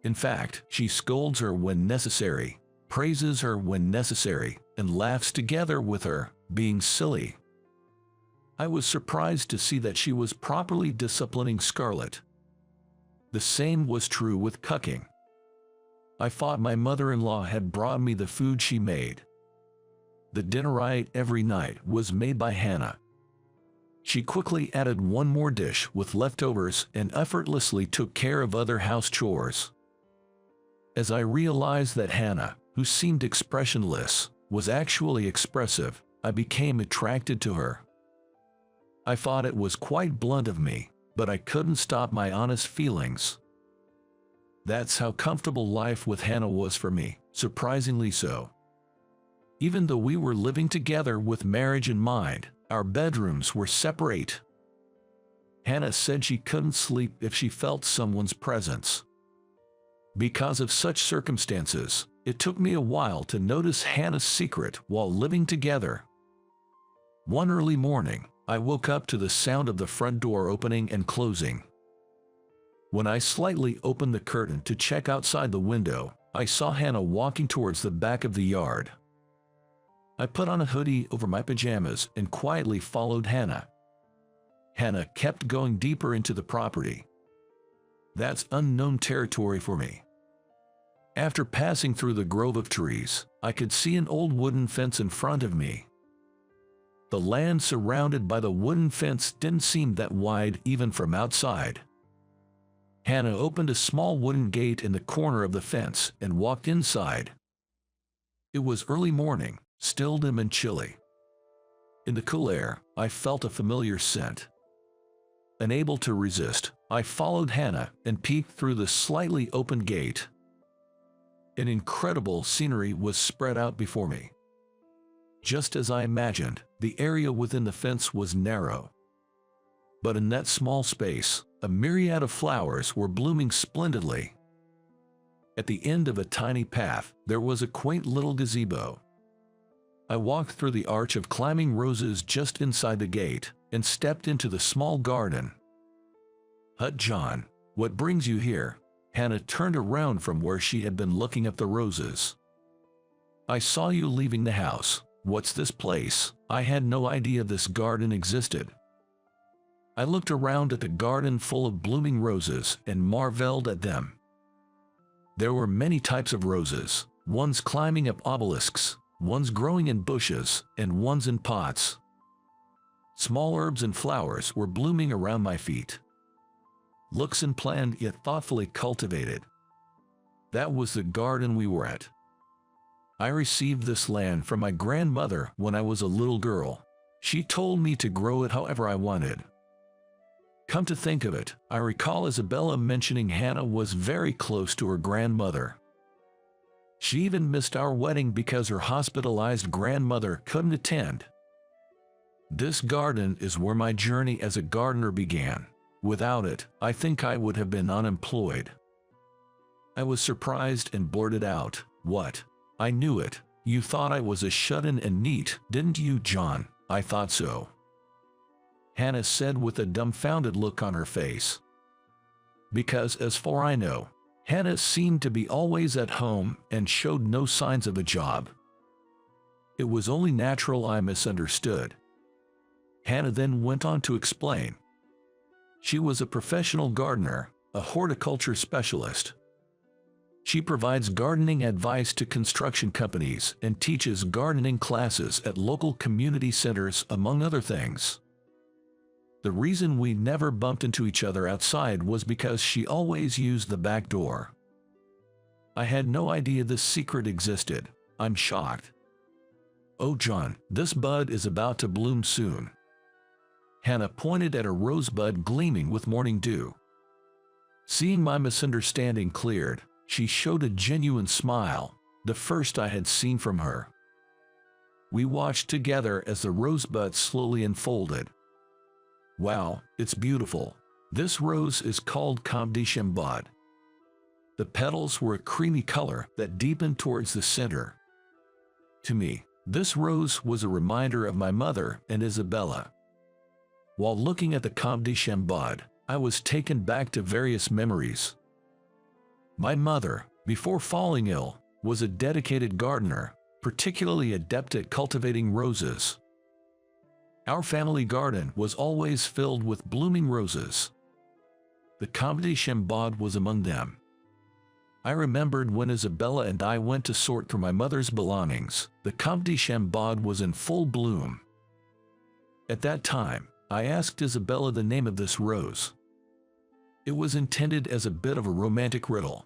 In fact, she scolds her when necessary, praises her when necessary, and laughs together with her, being silly. I was surprised to see that she was properly disciplining Scarlett. The same was true with cooking. I thought my mother-in-law had brought me the food she made. The dinner I ate every night was made by Hannah. She quickly added one more dish with leftovers and effortlessly took care of other house chores. As I realized that Hannah, who seemed expressionless, was actually expressive, I became attracted to her. I thought it was quite blunt of me, but I couldn't stop my honest feelings. That's how comfortable life with Hannah was for me, surprisingly so. Even though we were living together with marriage in mind, our bedrooms were separate. Hannah said she couldn't sleep if she felt someone's presence. Because of such circumstances, it took me a while to notice Hannah's secret while living together. One early morning, I woke up to the sound of the front door opening and closing. When I slightly opened the curtain to check outside the window, I saw Hannah walking towards the back of the yard. I put on a hoodie over my pajamas and quietly followed Hannah. Hannah kept going deeper into the property. That's unknown territory for me. After passing through the grove of trees, I could see an old wooden fence in front of me. The land surrounded by the wooden fence didn't seem that wide even from outside. Hannah opened a small wooden gate in the corner of the fence and walked inside. It was early morning, still dim and chilly. In the cool air, I felt a familiar scent. Unable to resist, I followed Hannah and peeked through the slightly open gate. An incredible scenery was spread out before me. Just as I imagined, the area within the fence was narrow. But in that small space, a myriad of flowers were blooming splendidly. At the end of a tiny path, there was a quaint little gazebo. I walked through the arch of climbing roses just inside the gate and stepped into the small garden. "Hut John, what brings you here?" Hannah turned around from where she had been looking at the roses. "I saw you leaving the house. What's this place? I had no idea this garden existed." I looked around at the garden full of blooming roses and marveled at them. There were many types of roses, ones climbing up obelisks, ones growing in bushes, and ones in pots. Small herbs and flowers were blooming around my feet. Looks unplanned yet thoughtfully cultivated. That was the garden we were at. I received this land from my grandmother when I was a little girl. She told me to grow it however I wanted. Come to think of it, I recall Isabella mentioning Hannah was very close to her grandmother. She even missed our wedding because her hospitalized grandmother couldn't attend. This garden is where my journey as a gardener began. Without it, I think I would have been unemployed. I was surprised and blurted out, "What? I knew it. You thought I was a shut-in and neat, didn't you, John?" "I thought so," Hannah said with a dumbfounded look on her face. Because as far as I know, Hannah seemed to be always at home and showed no signs of a job. It was only natural I misunderstood. Hannah then went on to explain. She was a professional gardener, a horticulture specialist. She provides gardening advice to construction companies and teaches gardening classes at local community centers, among other things. The reason we never bumped into each other outside was because she always used the back door. I had no idea this secret existed. I'm shocked. Oh John, this bud is about to bloom soon. Hannah pointed at a rosebud gleaming with morning dew. Seeing my misunderstanding cleared, she showed a genuine smile, the first I had seen from her. We watched together as the rosebud slowly unfolded. Wow, it's beautiful. This rose is called Comme des Chambord. The petals were a creamy color that deepened towards the center. To me, this rose was a reminder of my mother and Isabella. While looking at the Comme des Chambord, I was taken back to various memories. My mother, before falling ill, was a dedicated gardener, particularly adept at cultivating roses. Our family garden was always filled with blooming roses. The Comme des Chambord was among them. I remembered when Isabella and I went to sort through my mother's belongings, the Comme des Chambord was in full bloom. At that time, I asked Isabella the name of this rose. It was intended as a bit of a romantic riddle.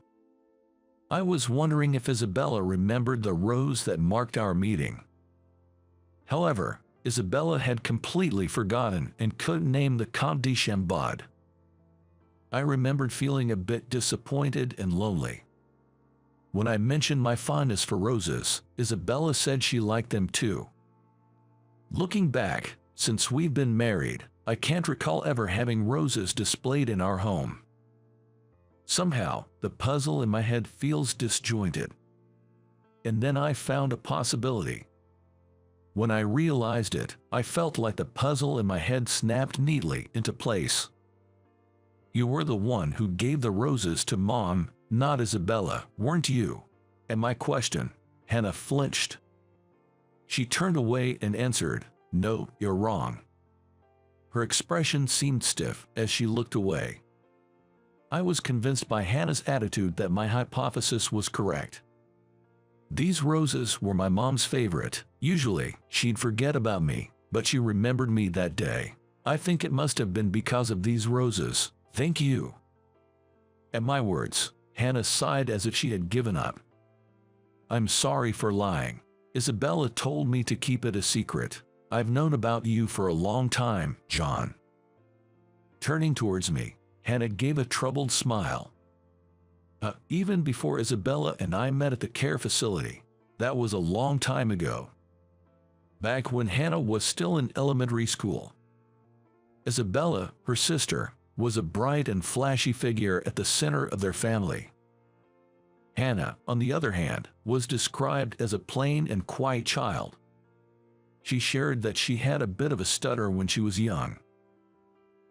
I was wondering if Isabella remembered the rose that marked our meeting. However, Isabella had completely forgotten and couldn't name the Comme des Chambord. I remembered feeling a bit disappointed and lonely. When I mentioned my fondness for roses, Isabella said she liked them too. Looking back, since we've been married, I can't recall ever having roses displayed in our home. Somehow, the puzzle in my head feels disjointed. And then I found a possibility. When I realized it, I felt like the puzzle in my head snapped neatly into place. You were the one who gave the roses to Mom, not Isabella, weren't you? At my question, Hannah flinched. She turned away and answered, "No, you're wrong." Her expression seemed stiff as she looked away. I was convinced by Hannah's attitude that my hypothesis was correct. These roses were my mom's favorite. Usually, she'd forget about me, but she remembered me that day. I think it must have been because of these roses. Thank you. At my words, Hannah sighed as if she had given up. I'm sorry for lying. Isabella told me to keep it a secret. I've known about you for a long time, John. Turning towards me, Hannah gave a troubled smile. Even before Isabella and I met at the care facility. That was a long time ago. Back when Hannah was still in elementary school. Isabella, her sister, was a bright and flashy figure at the center of their family. Hannah, on the other hand, was described as a plain and quiet child. She shared that she had a bit of a stutter when she was young.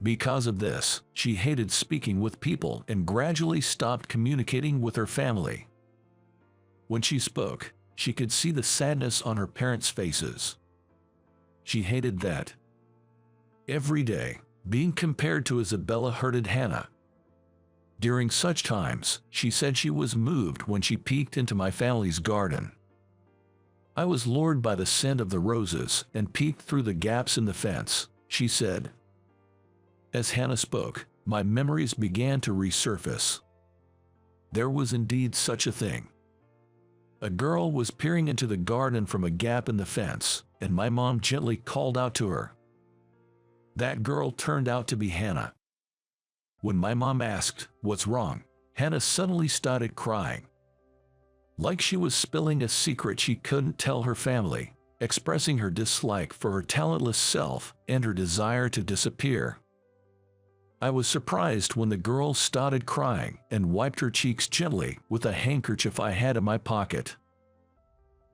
Because of this, she hated speaking with people and gradually stopped communicating with her family. When she spoke, she could see the sadness on her parents' faces. She hated that. Every day, being compared to Isabella hurted Hannah. During such times, she said she was moved when she peeked into my family's garden. I was lured by the scent of the roses and peeked through the gaps in the fence, she said. As Hannah spoke, my memories began to resurface. There was indeed such a thing. A girl was peering into the garden from a gap in the fence, and my mom gently called out to her. That girl turned out to be Hannah. When my mom asked, "What's wrong?" Hannah suddenly started crying. Like she was spilling a secret she couldn't tell her family, expressing her dislike for her talentless self and her desire to disappear. I was surprised when the girl started crying and wiped her cheeks gently with a handkerchief I had in my pocket.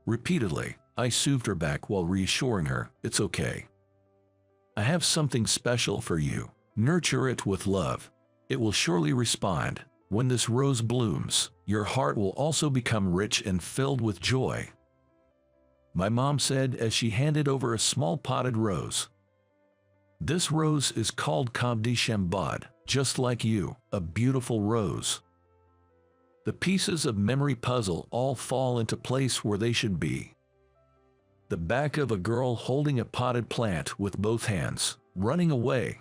Repeatedly, I soothed her back while reassuring her, "It's okay. I have something special for you. Nurture it with love. It will surely respond. When this rose blooms, your heart will also become rich and filled with joy," my mom said as she handed over a small potted rose. This rose is called Comme des Chambord, just like you, a beautiful rose. The pieces of memory puzzle all fall into place where they should be. The back of a girl holding a potted plant with both hands, running away.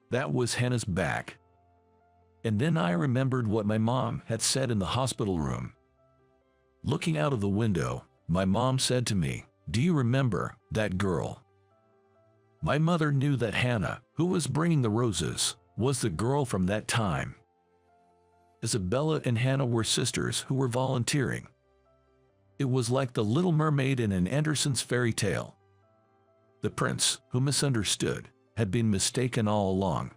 That was Hannah's back. And then I remembered what my mom had said in the hospital room. Looking out of the window, my mom said to me, "Do you remember that girl?" My mother knew that Hannah, who was bringing the roses, was the girl from that time. Isabella and Hannah were sisters who were volunteering. It was like the Little Mermaid in an Andersen's fairy tale. The prince, who misunderstood, had been mistaken all along.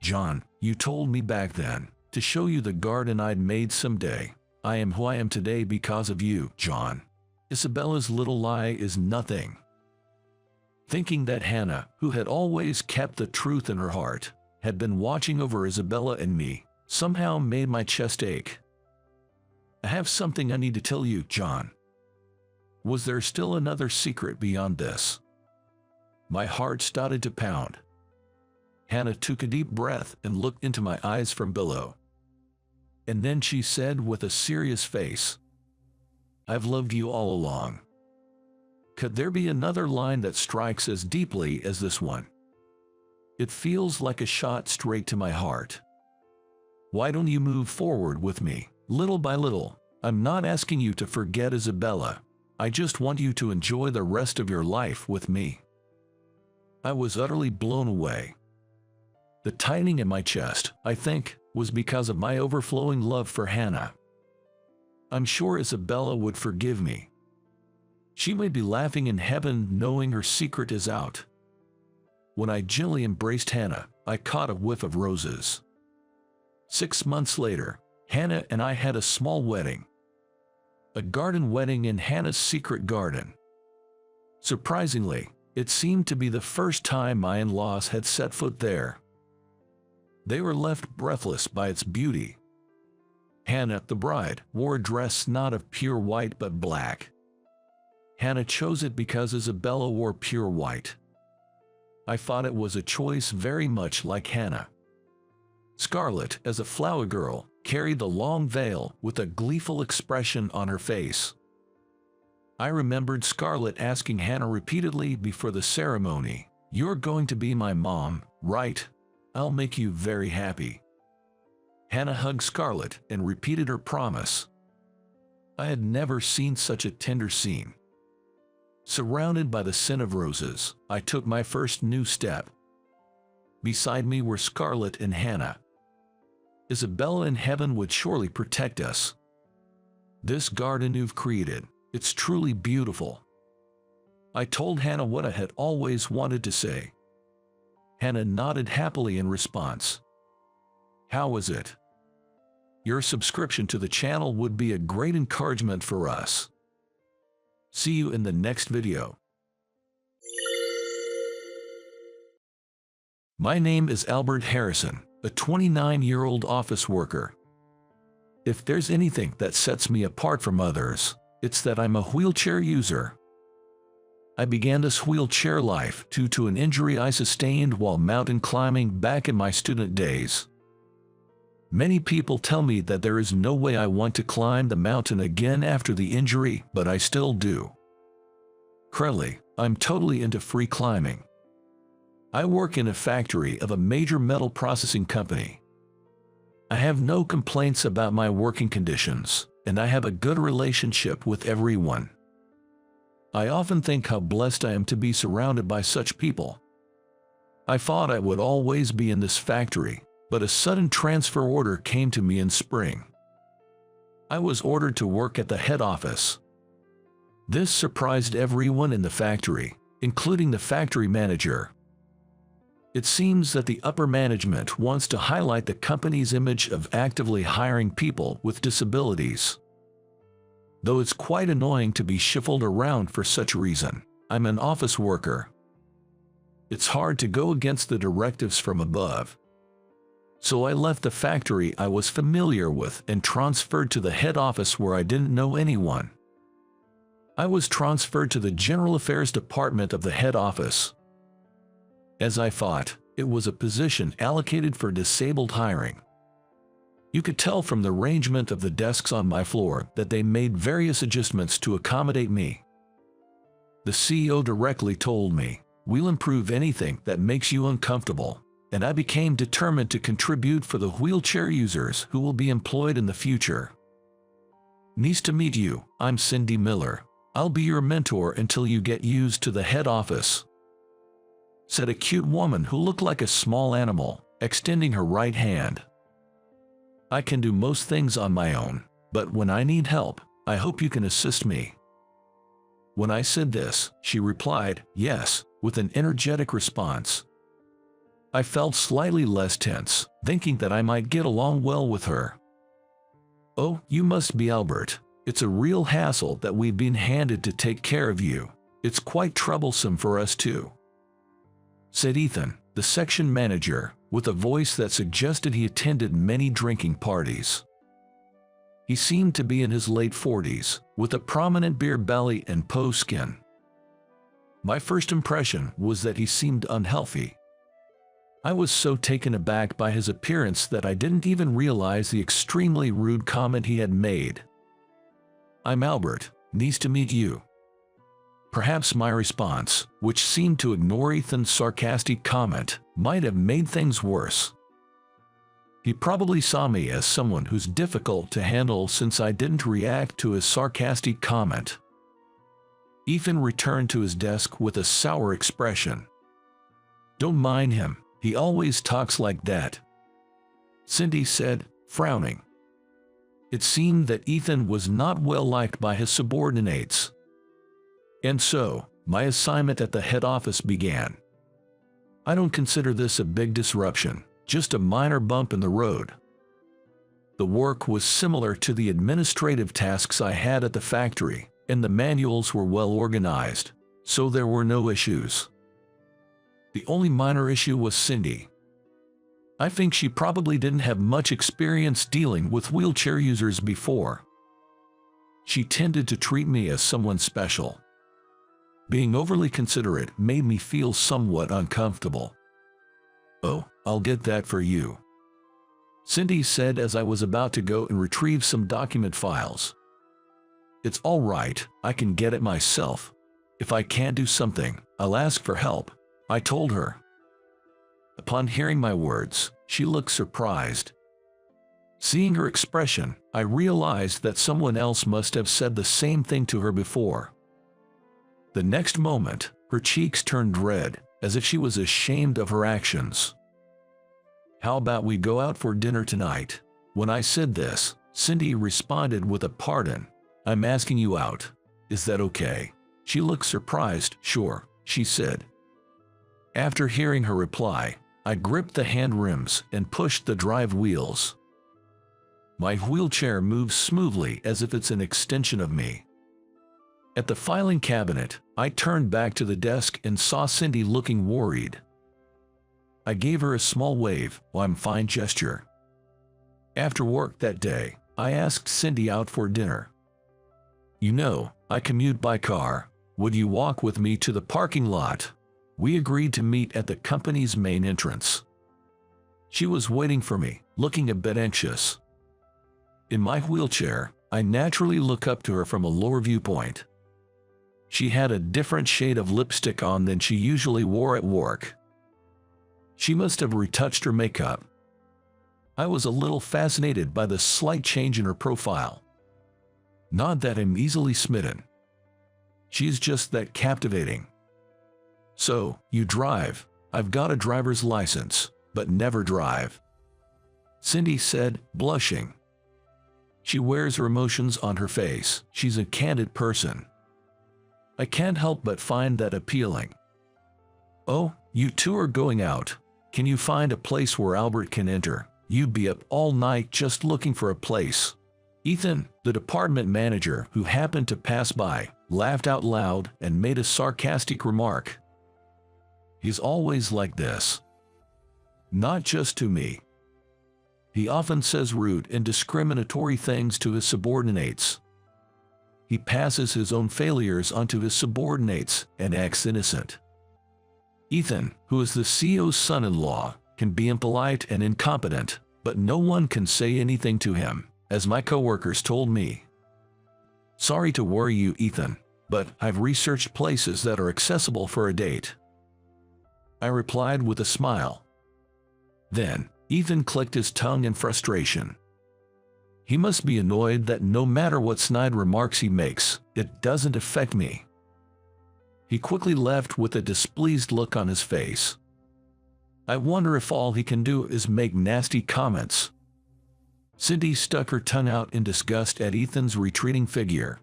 "John, you told me back then to show you the garden I'd made someday. I am who I am today because of you, John. Isabella's little lie is nothing." Thinking that Hannah, who had always kept the truth in her heart, had been watching over Isabella and me, somehow made my chest ache. "I have something I need to tell you, John." Was there still another secret beyond this? My heart started to pound. Hannah took a deep breath and looked into my eyes from below. And then she said with a serious face, "I've loved you all along." Could there be another line that strikes as deeply as this one? It feels like a shot straight to my heart. Why don't you move forward with me, little by little? I'm not asking you to forget Isabella. I just want you to enjoy the rest of your life with me. I was utterly blown away. The tightening in my chest, I think, was because of my overflowing love for Hannah. I'm sure Isabella would forgive me. She may be laughing in heaven knowing her secret is out. When I gently embraced Hannah, I caught a whiff of roses. 6 months later, Hannah and I had a small wedding. A garden wedding in Hannah's secret garden. Surprisingly, it seemed to be the first time my in-laws had set foot there. They were left breathless by its beauty. Hannah, the bride, wore a dress not of pure white but black. Hannah chose it because Isabella wore pure white. I thought it was a choice very much like Hannah. Scarlett, as a flower girl, carried the long veil with a gleeful expression on her face. I remembered Scarlett asking Hannah repeatedly before the ceremony, "You're going to be my mom, right? I'll make you very happy." Hannah hugged Scarlett and repeated her promise. I had never seen such a tender scene. Surrounded by the scent of roses, I took my first new step. Beside me were Scarlett and Hannah. Isabella in heaven would surely protect us. "This garden you've created, it's truly beautiful." I told Hannah what I had always wanted to say. Hannah nodded happily in response. "How was it?" Your subscription to the channel would be a great encouragement for us. See you in the next video. My name is Albert Harrison, a 29-year-old office worker. If there's anything that sets me apart from others, it's that I'm a wheelchair user. I began this wheelchair life due to an injury I sustained while mountain climbing back in my student days. Many people tell me that there is no way I want to climb the mountain again after the injury, but I still do. Currently, I'm totally into free climbing. I work in a factory of a major metal processing company. I have no complaints about my working conditions, and I have a good relationship with everyone. I often think how blessed I am to be surrounded by such people. I thought I would always be in this factory, but a sudden transfer order came to me in spring. I was ordered to work at the head office. This surprised everyone in the factory, including the factory manager. It seems that the upper management wants to highlight the company's image of actively hiring people with disabilities. Though it's quite annoying to be shuffled around for such reason, I'm an office worker. It's hard to go against the directives from above. So I left the factory I was familiar with and transferred to the head office where I didn't know anyone. I was transferred to the General Affairs Department of the head office. As I thought, it was a position allocated for disabled hiring. You could tell from the arrangement of the desks on my floor that they made various adjustments to accommodate me. The CEO directly told me, "We'll improve anything that makes you uncomfortable," and I became determined to contribute for the wheelchair users who will be employed in the future. "Nice to meet you, I'm Cindy Miller. I'll be your mentor until you get used to the head office," said a cute woman who looked like a small animal, extending her right hand. "I can do most things on my own, but when I need help, I hope you can assist me." When I said this, she replied, "Yes," with an energetic response. I felt slightly less tense, thinking that I might get along well with her. "Oh, you must be Albert. It's a real hassle that we've been handed to take care of you. It's quite troublesome for us too," said Ethan, the section manager, with a voice that suggested he attended many drinking parties. He seemed to be in his late 40s, with a prominent beer belly and peau skin. My first impression was that he seemed unhealthy. I was so taken aback by his appearance that I didn't even realize the extremely rude comment he had made. "I'm Albert, nice to meet you." Perhaps my response, which seemed to ignore Ethan's sarcastic comment, might have made things worse. He probably saw me as someone who's difficult to handle since I didn't react to his sarcastic comment. Ethan returned to his desk with a sour expression. "Don't mind him, he always talks like that," Cindy said, frowning. It seemed that Ethan was not well liked by his subordinates. And so, my assignment at the head office began. I don't consider this a big disruption, just a minor bump in the road. The work was similar to the administrative tasks I had at the factory, and the manuals were well organized, so there were no issues. The only minor issue was Cindy. I think she probably didn't have much experience dealing with wheelchair users before. She tended to treat me as someone special. Being overly considerate made me feel somewhat uncomfortable. "Oh, I'll get that for you," Cindy said as I was about to go and retrieve some document files. "It's all right, I can get it myself. If I can't do something, I'll ask for help," I told her. Upon hearing my words, she looked surprised. Seeing her expression, I realized that someone else must have said the same thing to her before. The next moment, her cheeks turned red, as if she was ashamed of her actions. "How about we go out for dinner tonight?" When I said this, Cindy responded with a "Pardon, I'm asking you out. Is that okay?" She looked surprised. "Sure," she said. After hearing her reply, I gripped the hand rims and pushed the drive wheels. My wheelchair moves smoothly as if it's an extension of me. At the filing cabinet, I turned back to the desk and saw Cindy looking worried. I gave her a small wave, "I'm fine" gesture. After work that day, I asked Cindy out for dinner. "You know, I commute by car. Would you walk with me to the parking lot?" We agreed to meet at the company's main entrance. She was waiting for me, looking a bit anxious. In my wheelchair, I naturally look up to her from a lower viewpoint. She had a different shade of lipstick on than she usually wore at work. She must have retouched her makeup. I was a little fascinated by the slight change in her profile. Not that I'm easily smitten. She's just that captivating. "So, you drive?" "I've got a driver's license, but never drive," Cindy said, blushing. She wears her emotions on her face. She's a candid person. I can't help but find that appealing. "Oh, you two are going out. Can you find a place where Albert can enter? You'd be up all night just looking for a place." Ethan, the department manager who happened to pass by, laughed out loud and made a sarcastic remark. "He's always like this. Not just to me. He often says rude and discriminatory things to his subordinates. He passes his own failures onto his subordinates and acts innocent." Ethan, who is the CEO's son-in-law, can be impolite and incompetent, but no one can say anything to him, as my coworkers told me. Sorry to worry you, Ethan, but I've researched places that are accessible for a date. I replied with a smile. Then, Ethan clicked his tongue in frustration. He must be annoyed that no matter what snide remarks he makes, it doesn't affect me. He quickly left with a displeased look on his face. I wonder if all he can do is make nasty comments. Cindy stuck her tongue out in disgust at Ethan's retreating figure.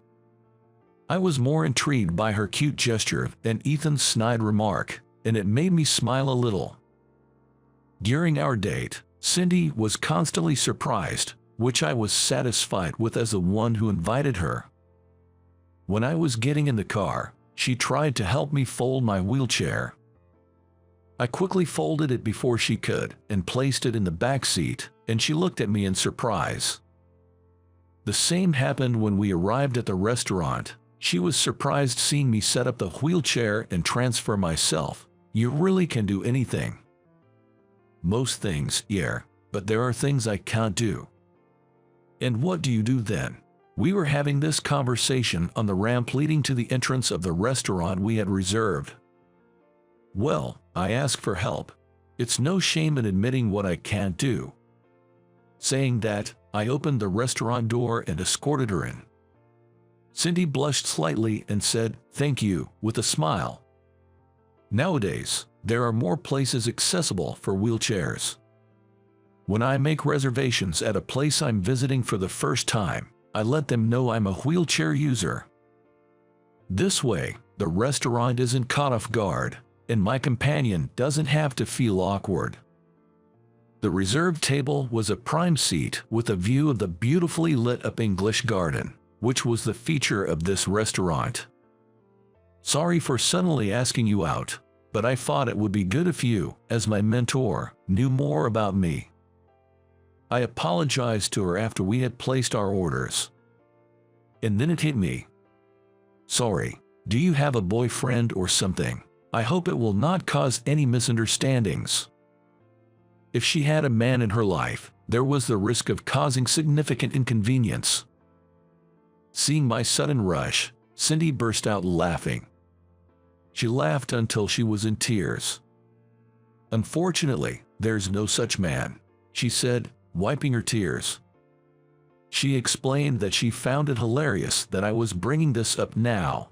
I was more intrigued by her cute gesture than Ethan's snide remark, and it made me smile a little. During our date, Cindy was constantly surprised, which I was satisfied with as the one who invited her. When I was getting in the car, she tried to help me fold my wheelchair. I quickly folded it before she could and placed it in the back seat, and she looked at me in surprise. The same happened when we arrived at the restaurant. She was surprised seeing me set up the wheelchair and transfer myself. You really can do anything. Most things, yeah, but there are things I can't do. And what do you do then? We were having this conversation on the ramp leading to the entrance of the restaurant we had reserved. Well, I ask for help. It's no shame in admitting what I can't do. Saying that, I opened the restaurant door and escorted her in. Cindy blushed slightly and said, "Thank you," with a smile. Nowadays, there are more places accessible for wheelchairs. When I make reservations at a place I'm visiting for the first time, I let them know I'm a wheelchair user. This way, the restaurant isn't caught off guard, and my companion doesn't have to feel awkward. The reserved table was a prime seat with a view of the beautifully lit up English garden, which was the feature of this restaurant. Sorry for suddenly asking you out, but I thought it would be good if you, as my mentor, knew more about me. I apologized to her after we had placed our orders. And then it hit me. Sorry, do you have a boyfriend or something? I hope it will not cause any misunderstandings. If she had a man in her life, there was the risk of causing significant inconvenience. Seeing my sudden rush, Cindy burst out laughing. She laughed until she was in tears. Unfortunately, there's no such man, she said, wiping her tears. She explained that she found it hilarious that I was bringing this up now.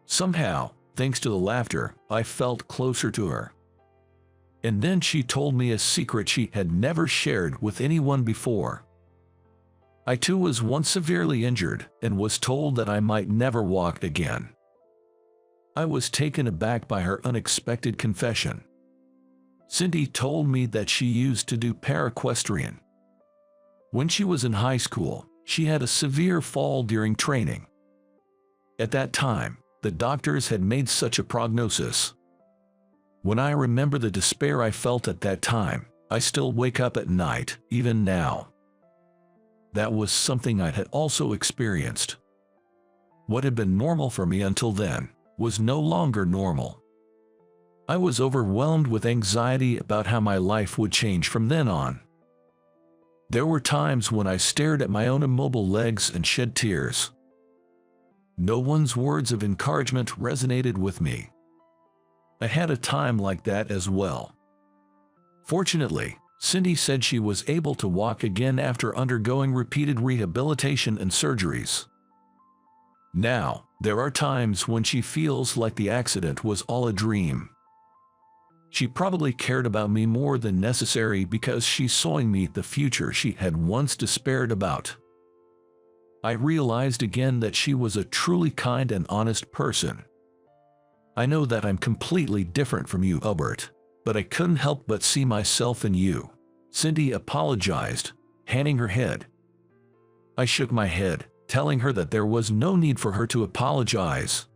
Somehow, thanks to the laughter, I felt closer to her. And then she told me a secret she had never shared with anyone before. I too was once severely injured and was told that I might never walk again. I was taken aback by her unexpected confession. Cindy told me that she used to do paraequestrian. When she was in high school, she had a severe fall during training. At that time, the doctors had made such a prognosis. When I remember the despair I felt at that time, I still wake up at night, even now. That was something I had also experienced. What had been normal for me until then was no longer normal. I was overwhelmed with anxiety about how my life would change from then on. There were times when I stared at my own immobile legs and shed tears. No one's words of encouragement resonated with me. I had a time like that as well. Fortunately, Cindy said she was able to walk again after undergoing repeated rehabilitation and surgeries. Now, there are times when she feels like the accident was all a dream. She probably cared about me more than necessary because she saw in me the future she had once despaired about. I realized again that she was a truly kind and honest person. I know that I'm completely different from you, Albert, but I couldn't help but see myself in you. Cindy apologized, hanging her head. I shook my head, telling her that there was no need for her to apologize.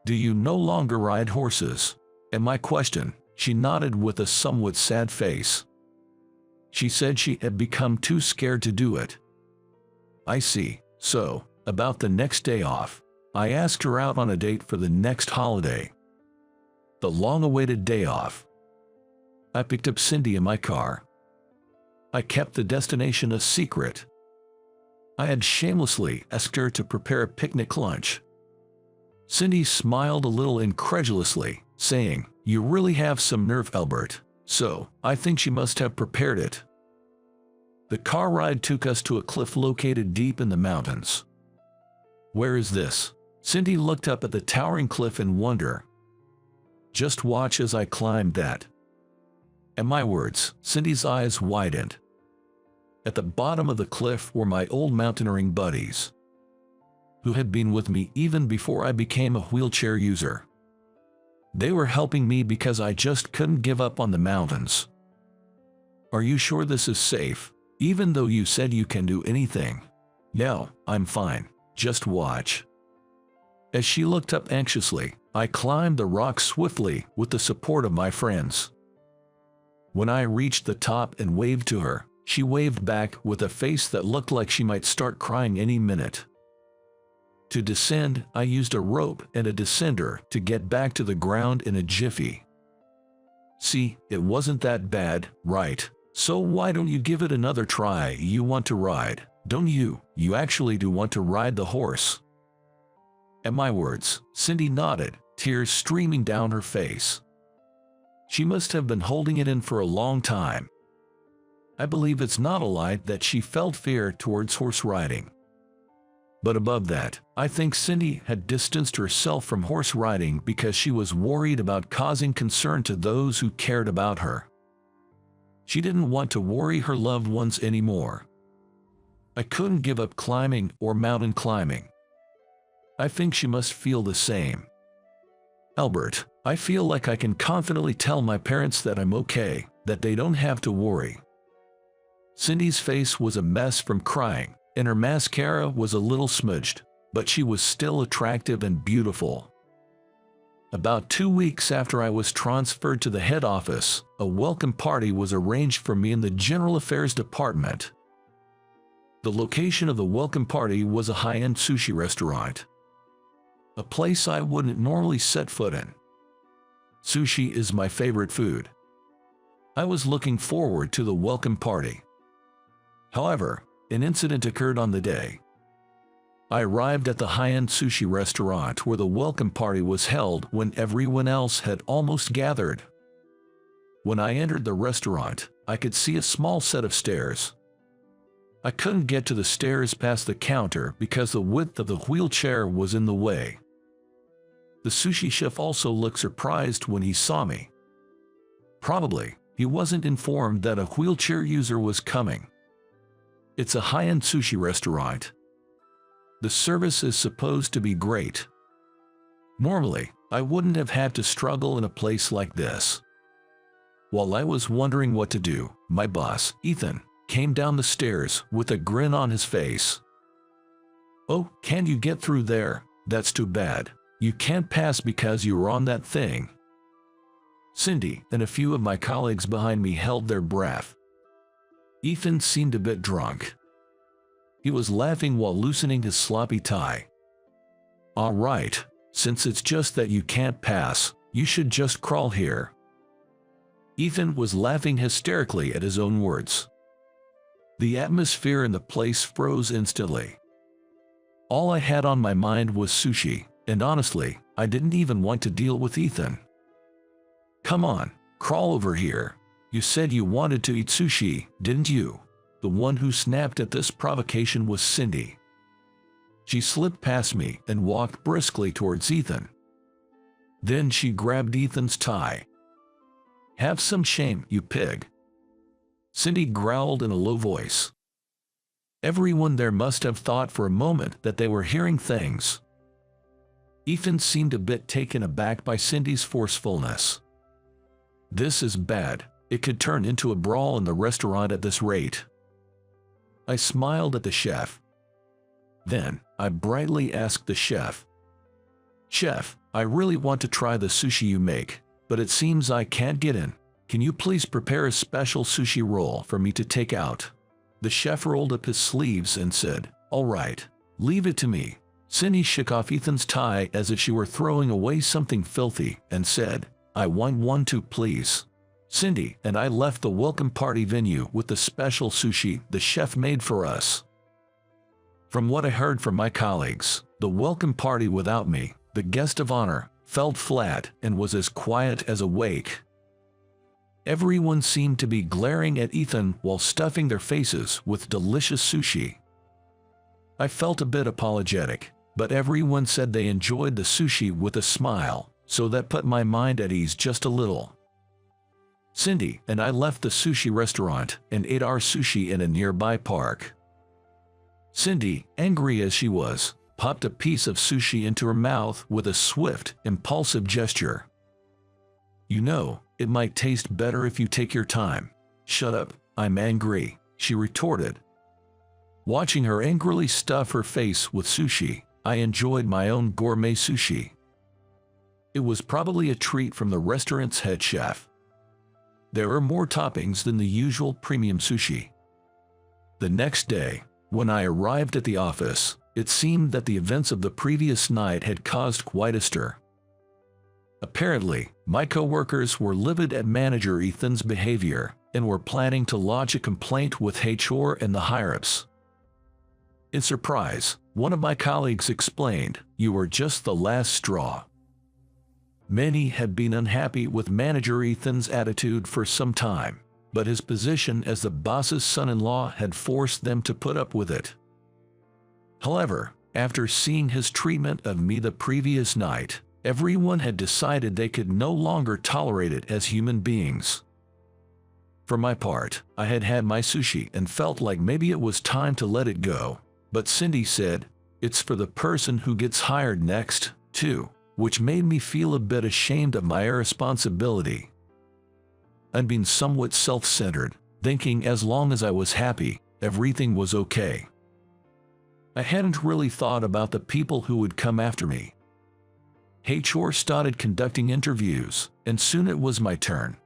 Do you no longer ride horses? At my question, she nodded with a somewhat sad face. She said she had become too scared to do it. I see. So, about the next day off, I asked her out on a date for the next holiday. The long-awaited day off. I picked up Cindy in my car. I kept the destination a secret. I had shamelessly asked her to prepare a picnic lunch. Cindy smiled a little incredulously, saying, "You really have some nerve, Albert. So, I think she must have prepared it." The car ride took us to a cliff located deep in the mountains. "Where is this?" Cindy looked up at the towering cliff in wonder. "Just watch as I climb that." At my words, Cindy's eyes widened. At the bottom of the cliff were my old mountaineering buddies, who had been with me even before I became a wheelchair user. They were helping me because I just couldn't give up on the mountains. "Are you sure this is safe, even though you said you can do anything?" "No, I'm fine. Just watch." As she looked up anxiously, I climbed the rock swiftly with the support of my friends. When I reached the top and waved to her, she waved back with a face that looked like she might start crying any minute. To descend, I used a rope and a descender to get back to the ground in a jiffy. "See, it wasn't that bad, right? So why don't you give it another try? You want to ride, don't you? You actually do want to ride the horse." At my words, Cindy nodded, tears streaming down her face. She must have been holding it in for a long time. I believe it's not a lie that she felt fear towards horse riding. But above that, I think Cindy had distanced herself from horse riding because she was worried about causing concern to those who cared about her. She didn't want to worry her loved ones anymore. I couldn't give up climbing or mountain climbing. I think she must feel the same. "Albert, I feel like I can confidently tell my parents that I'm okay, that they don't have to worry." Cindy's face was a mess from crying, and her mascara was a little smudged, but she was still attractive and beautiful. About 2 weeks after I was transferred to the head office, a welcome party was arranged for me in the General Affairs Department. The location of the welcome party was a high-end sushi restaurant, a place I wouldn't normally set foot in. Sushi is my favorite food. I was looking forward to the welcome party. However, an incident occurred on the day. I arrived at the high-end sushi restaurant where the welcome party was held when everyone else had almost gathered. When I entered the restaurant, I could see a small set of stairs. I couldn't get to the stairs past the counter because the width of the wheelchair was in the way. The sushi chef also looked surprised when he saw me. Probably, he wasn't informed that a wheelchair user was coming. It's a high-end sushi restaurant. The service is supposed to be great. Normally, I wouldn't have had to struggle in a place like this. While I was wondering what to do, my boss, Ethan, came down the stairs with a grin on his face. "Oh, can you get through there? That's too bad. You can't pass because you were on that thing." Cindy and a few of my colleagues behind me held their breath. Ethan seemed a bit drunk. He was laughing while loosening his sloppy tie. "All right, since it's just that you can't pass, you should just crawl here." Ethan was laughing hysterically at his own words. The atmosphere in the place froze instantly. All I had on my mind was sushi, and honestly, I didn't even want to deal with Ethan. "Come on, crawl over here. You said you wanted to eat sushi, didn't you?" The one who snapped at this provocation was Cindy. She slipped past me and walked briskly towards Ethan. Then she grabbed Ethan's tie. "Have some shame, you pig." Cindy growled in a low voice. Everyone there must have thought for a moment that they were hearing things. Ethan seemed a bit taken aback by Cindy's forcefulness. "This is bad. It could turn into a brawl in the restaurant at this rate." I smiled at the chef. Then, I brightly asked the chef, "Chef, I really want to try the sushi you make, but it seems I can't get in. Can you please prepare a special sushi roll for me to take out?" The chef rolled up his sleeves and said, "All right, leave it to me." Cindy shook off Ethan's tie as if she were throwing away something filthy and said, "I want one too, please." Cindy and I left the welcome party venue with the special sushi the chef made for us. From what I heard from my colleagues, the welcome party without me, the guest of honor, felt flat and was as quiet as a wake. Everyone seemed to be glaring at Ethan while stuffing their faces with delicious sushi. I felt a bit apologetic, but everyone said they enjoyed the sushi with a smile, so that put my mind at ease just a little. Cindy and I left the sushi restaurant and ate our sushi in a nearby park. Cindy, angry as she was, popped a piece of sushi into her mouth with a swift, impulsive gesture. "You know, it might taste better if you take your time." "Shut up, I'm angry," she retorted. Watching her angrily stuff her face with sushi, I enjoyed my own gourmet sushi. It was probably a treat from the restaurant's head chef. There were more toppings than the usual premium sushi. The next day, when I arrived at the office, it seemed that the events of the previous night had caused quite a stir. Apparently, my coworkers were livid at manager Ethan's behavior and were planning to lodge a complaint with HR and the higher-ups. In surprise, one of my colleagues explained, "You were just the last straw." Many had been unhappy with manager Ethan's attitude for some time, but his position as the boss's son-in-law had forced them to put up with it. However, after seeing his treatment of me the previous night, everyone had decided they could no longer tolerate it as human beings. For my part, I had had my sushi and felt like maybe it was time to let it go, but Cindy said, "It's for the person who gets hired next, too," which made me feel a bit ashamed of my irresponsibility. I'd been somewhat self-centered, thinking as long as I was happy, everything was okay. I hadn't really thought about the people who would come after me. HR started conducting interviews, and soon it was my turn.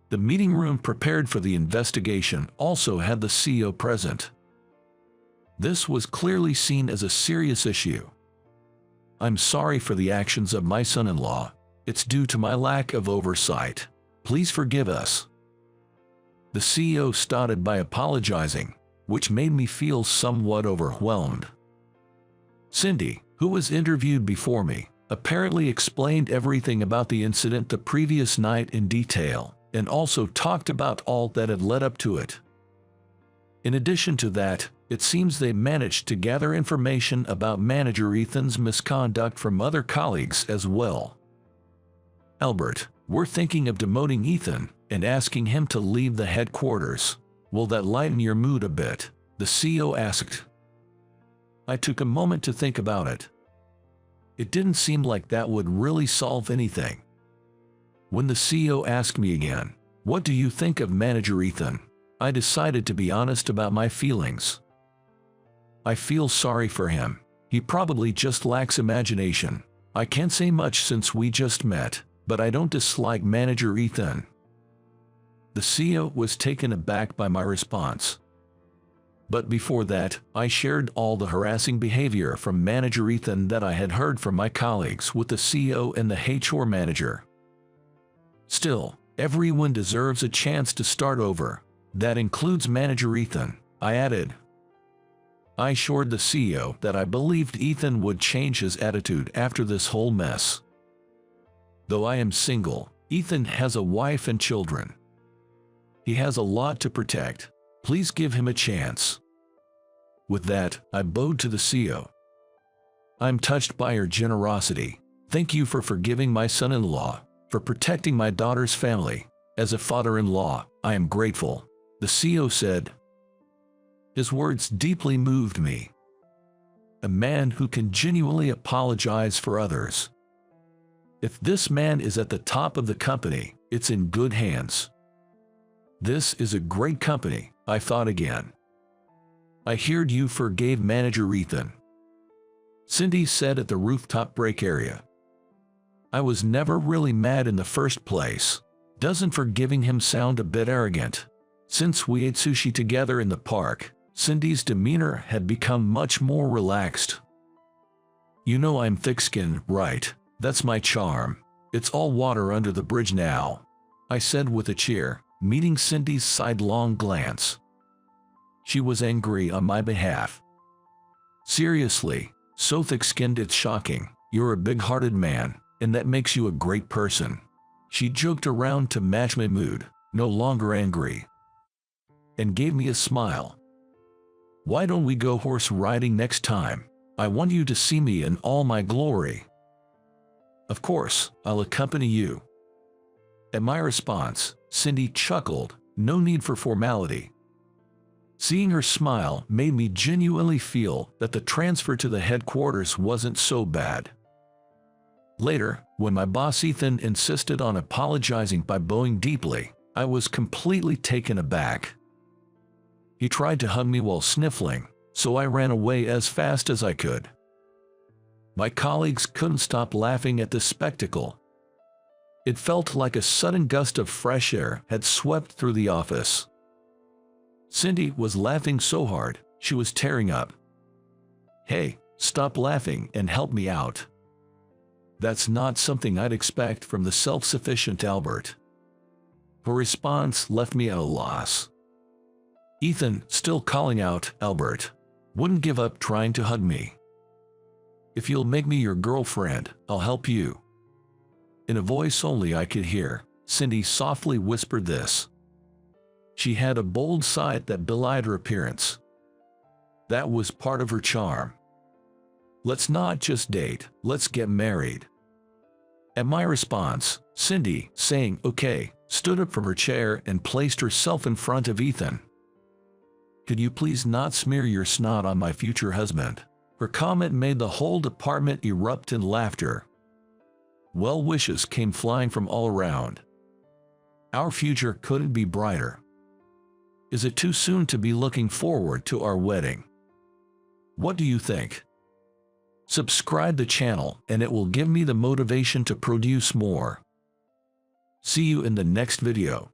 The meeting room prepared for the investigation also had the CEO present. This was clearly seen as a serious issue. "I'm sorry for the actions of my son-in-law. It's due to my lack of oversight. Please forgive us." The CEO started by apologizing, which made me feel somewhat overwhelmed. Cindy, who was interviewed before me, apparently explained everything about the incident the previous night in detail, and also talked about all that had led up to it. In addition to that, it seems they managed to gather information about manager Ethan's misconduct from other colleagues as well. "Albert, we're thinking of demoting Ethan and asking him to leave the headquarters. Will that lighten your mood a bit?" the CEO asked. I took a moment to think about it. It didn't seem like that would really solve anything. When the CEO asked me again, "What do you think of manager Ethan?" I decided to be honest about my feelings. "I feel sorry for him. He probably just lacks imagination. I can't say much since we just met, but I don't dislike manager Ethan." The CEO was taken aback by my response. But before that, I shared all the harassing behavior from manager Ethan that I had heard from my colleagues with the CEO and the HR manager. "Still, everyone deserves a chance to start over. That includes manager Ethan," I added. I assured the CEO that I believed Ethan would change his attitude after this whole mess. Though I am single, Ethan has a wife and children. He has a lot to protect. Please give him a chance. With that, I bowed to the CEO. "I'm touched by your generosity. Thank you for forgiving my son-in-law, for protecting my daughter's family. As a father-in-law, I am grateful," the CEO said. His words deeply moved me. A man who can genuinely apologize for others. If this man is at the top of the company, it's in good hands. This is a great company, I thought again. "I heard you forgave manager Ethan," Cindy said at the rooftop break area. "I was never really mad in the first place. Doesn't forgiving him sound a bit arrogant?" Since we ate sushi together in the park, Cindy's demeanor had become much more relaxed. "You know I'm thick-skinned, right? That's my charm. It's all water under the bridge now." I said with a cheer, meeting Cindy's sidelong glance. She was angry on my behalf. Seriously, so thick-skinned it's shocking. You're a big-hearted man, and that makes you a great person. She joked around to match my mood, no longer angry, and gave me a smile. Why don't we go horse riding next time? I want you to see me in all my glory. Of course, I'll accompany you. At my response, Cindy chuckled, no need for formality. Seeing her smile made me genuinely feel that the transfer to the headquarters wasn't so bad. Later, when my boss Ethan insisted on apologizing by bowing deeply, I was completely taken aback. He tried to hug me while sniffling, so I ran away as fast as I could. My colleagues couldn't stop laughing at the spectacle. It felt like a sudden gust of fresh air had swept through the office. Cindy was laughing so hard, she was tearing up. Hey, stop laughing and help me out. That's not something I'd expect from the self-sufficient Albert. Her response left me at a loss. Ethan, still calling out Albert, wouldn't give up trying to hug me. If you'll make me your girlfriend, I'll help you. In a voice only I could hear, Cindy softly whispered this. She had a bold side that belied her appearance. That was part of her charm. Let's not just date, let's get married. At my response, Cindy, saying okay, stood up from her chair and placed herself in front of Ethan. Could you please not smear your snot on my future husband? Her comment made the whole department erupt in laughter. Well wishes came flying from all around. Our future couldn't be brighter. Is it too soon to be looking forward to our wedding? What do you think? Subscribe the channel and it will give me the motivation to produce more. See you in the next video.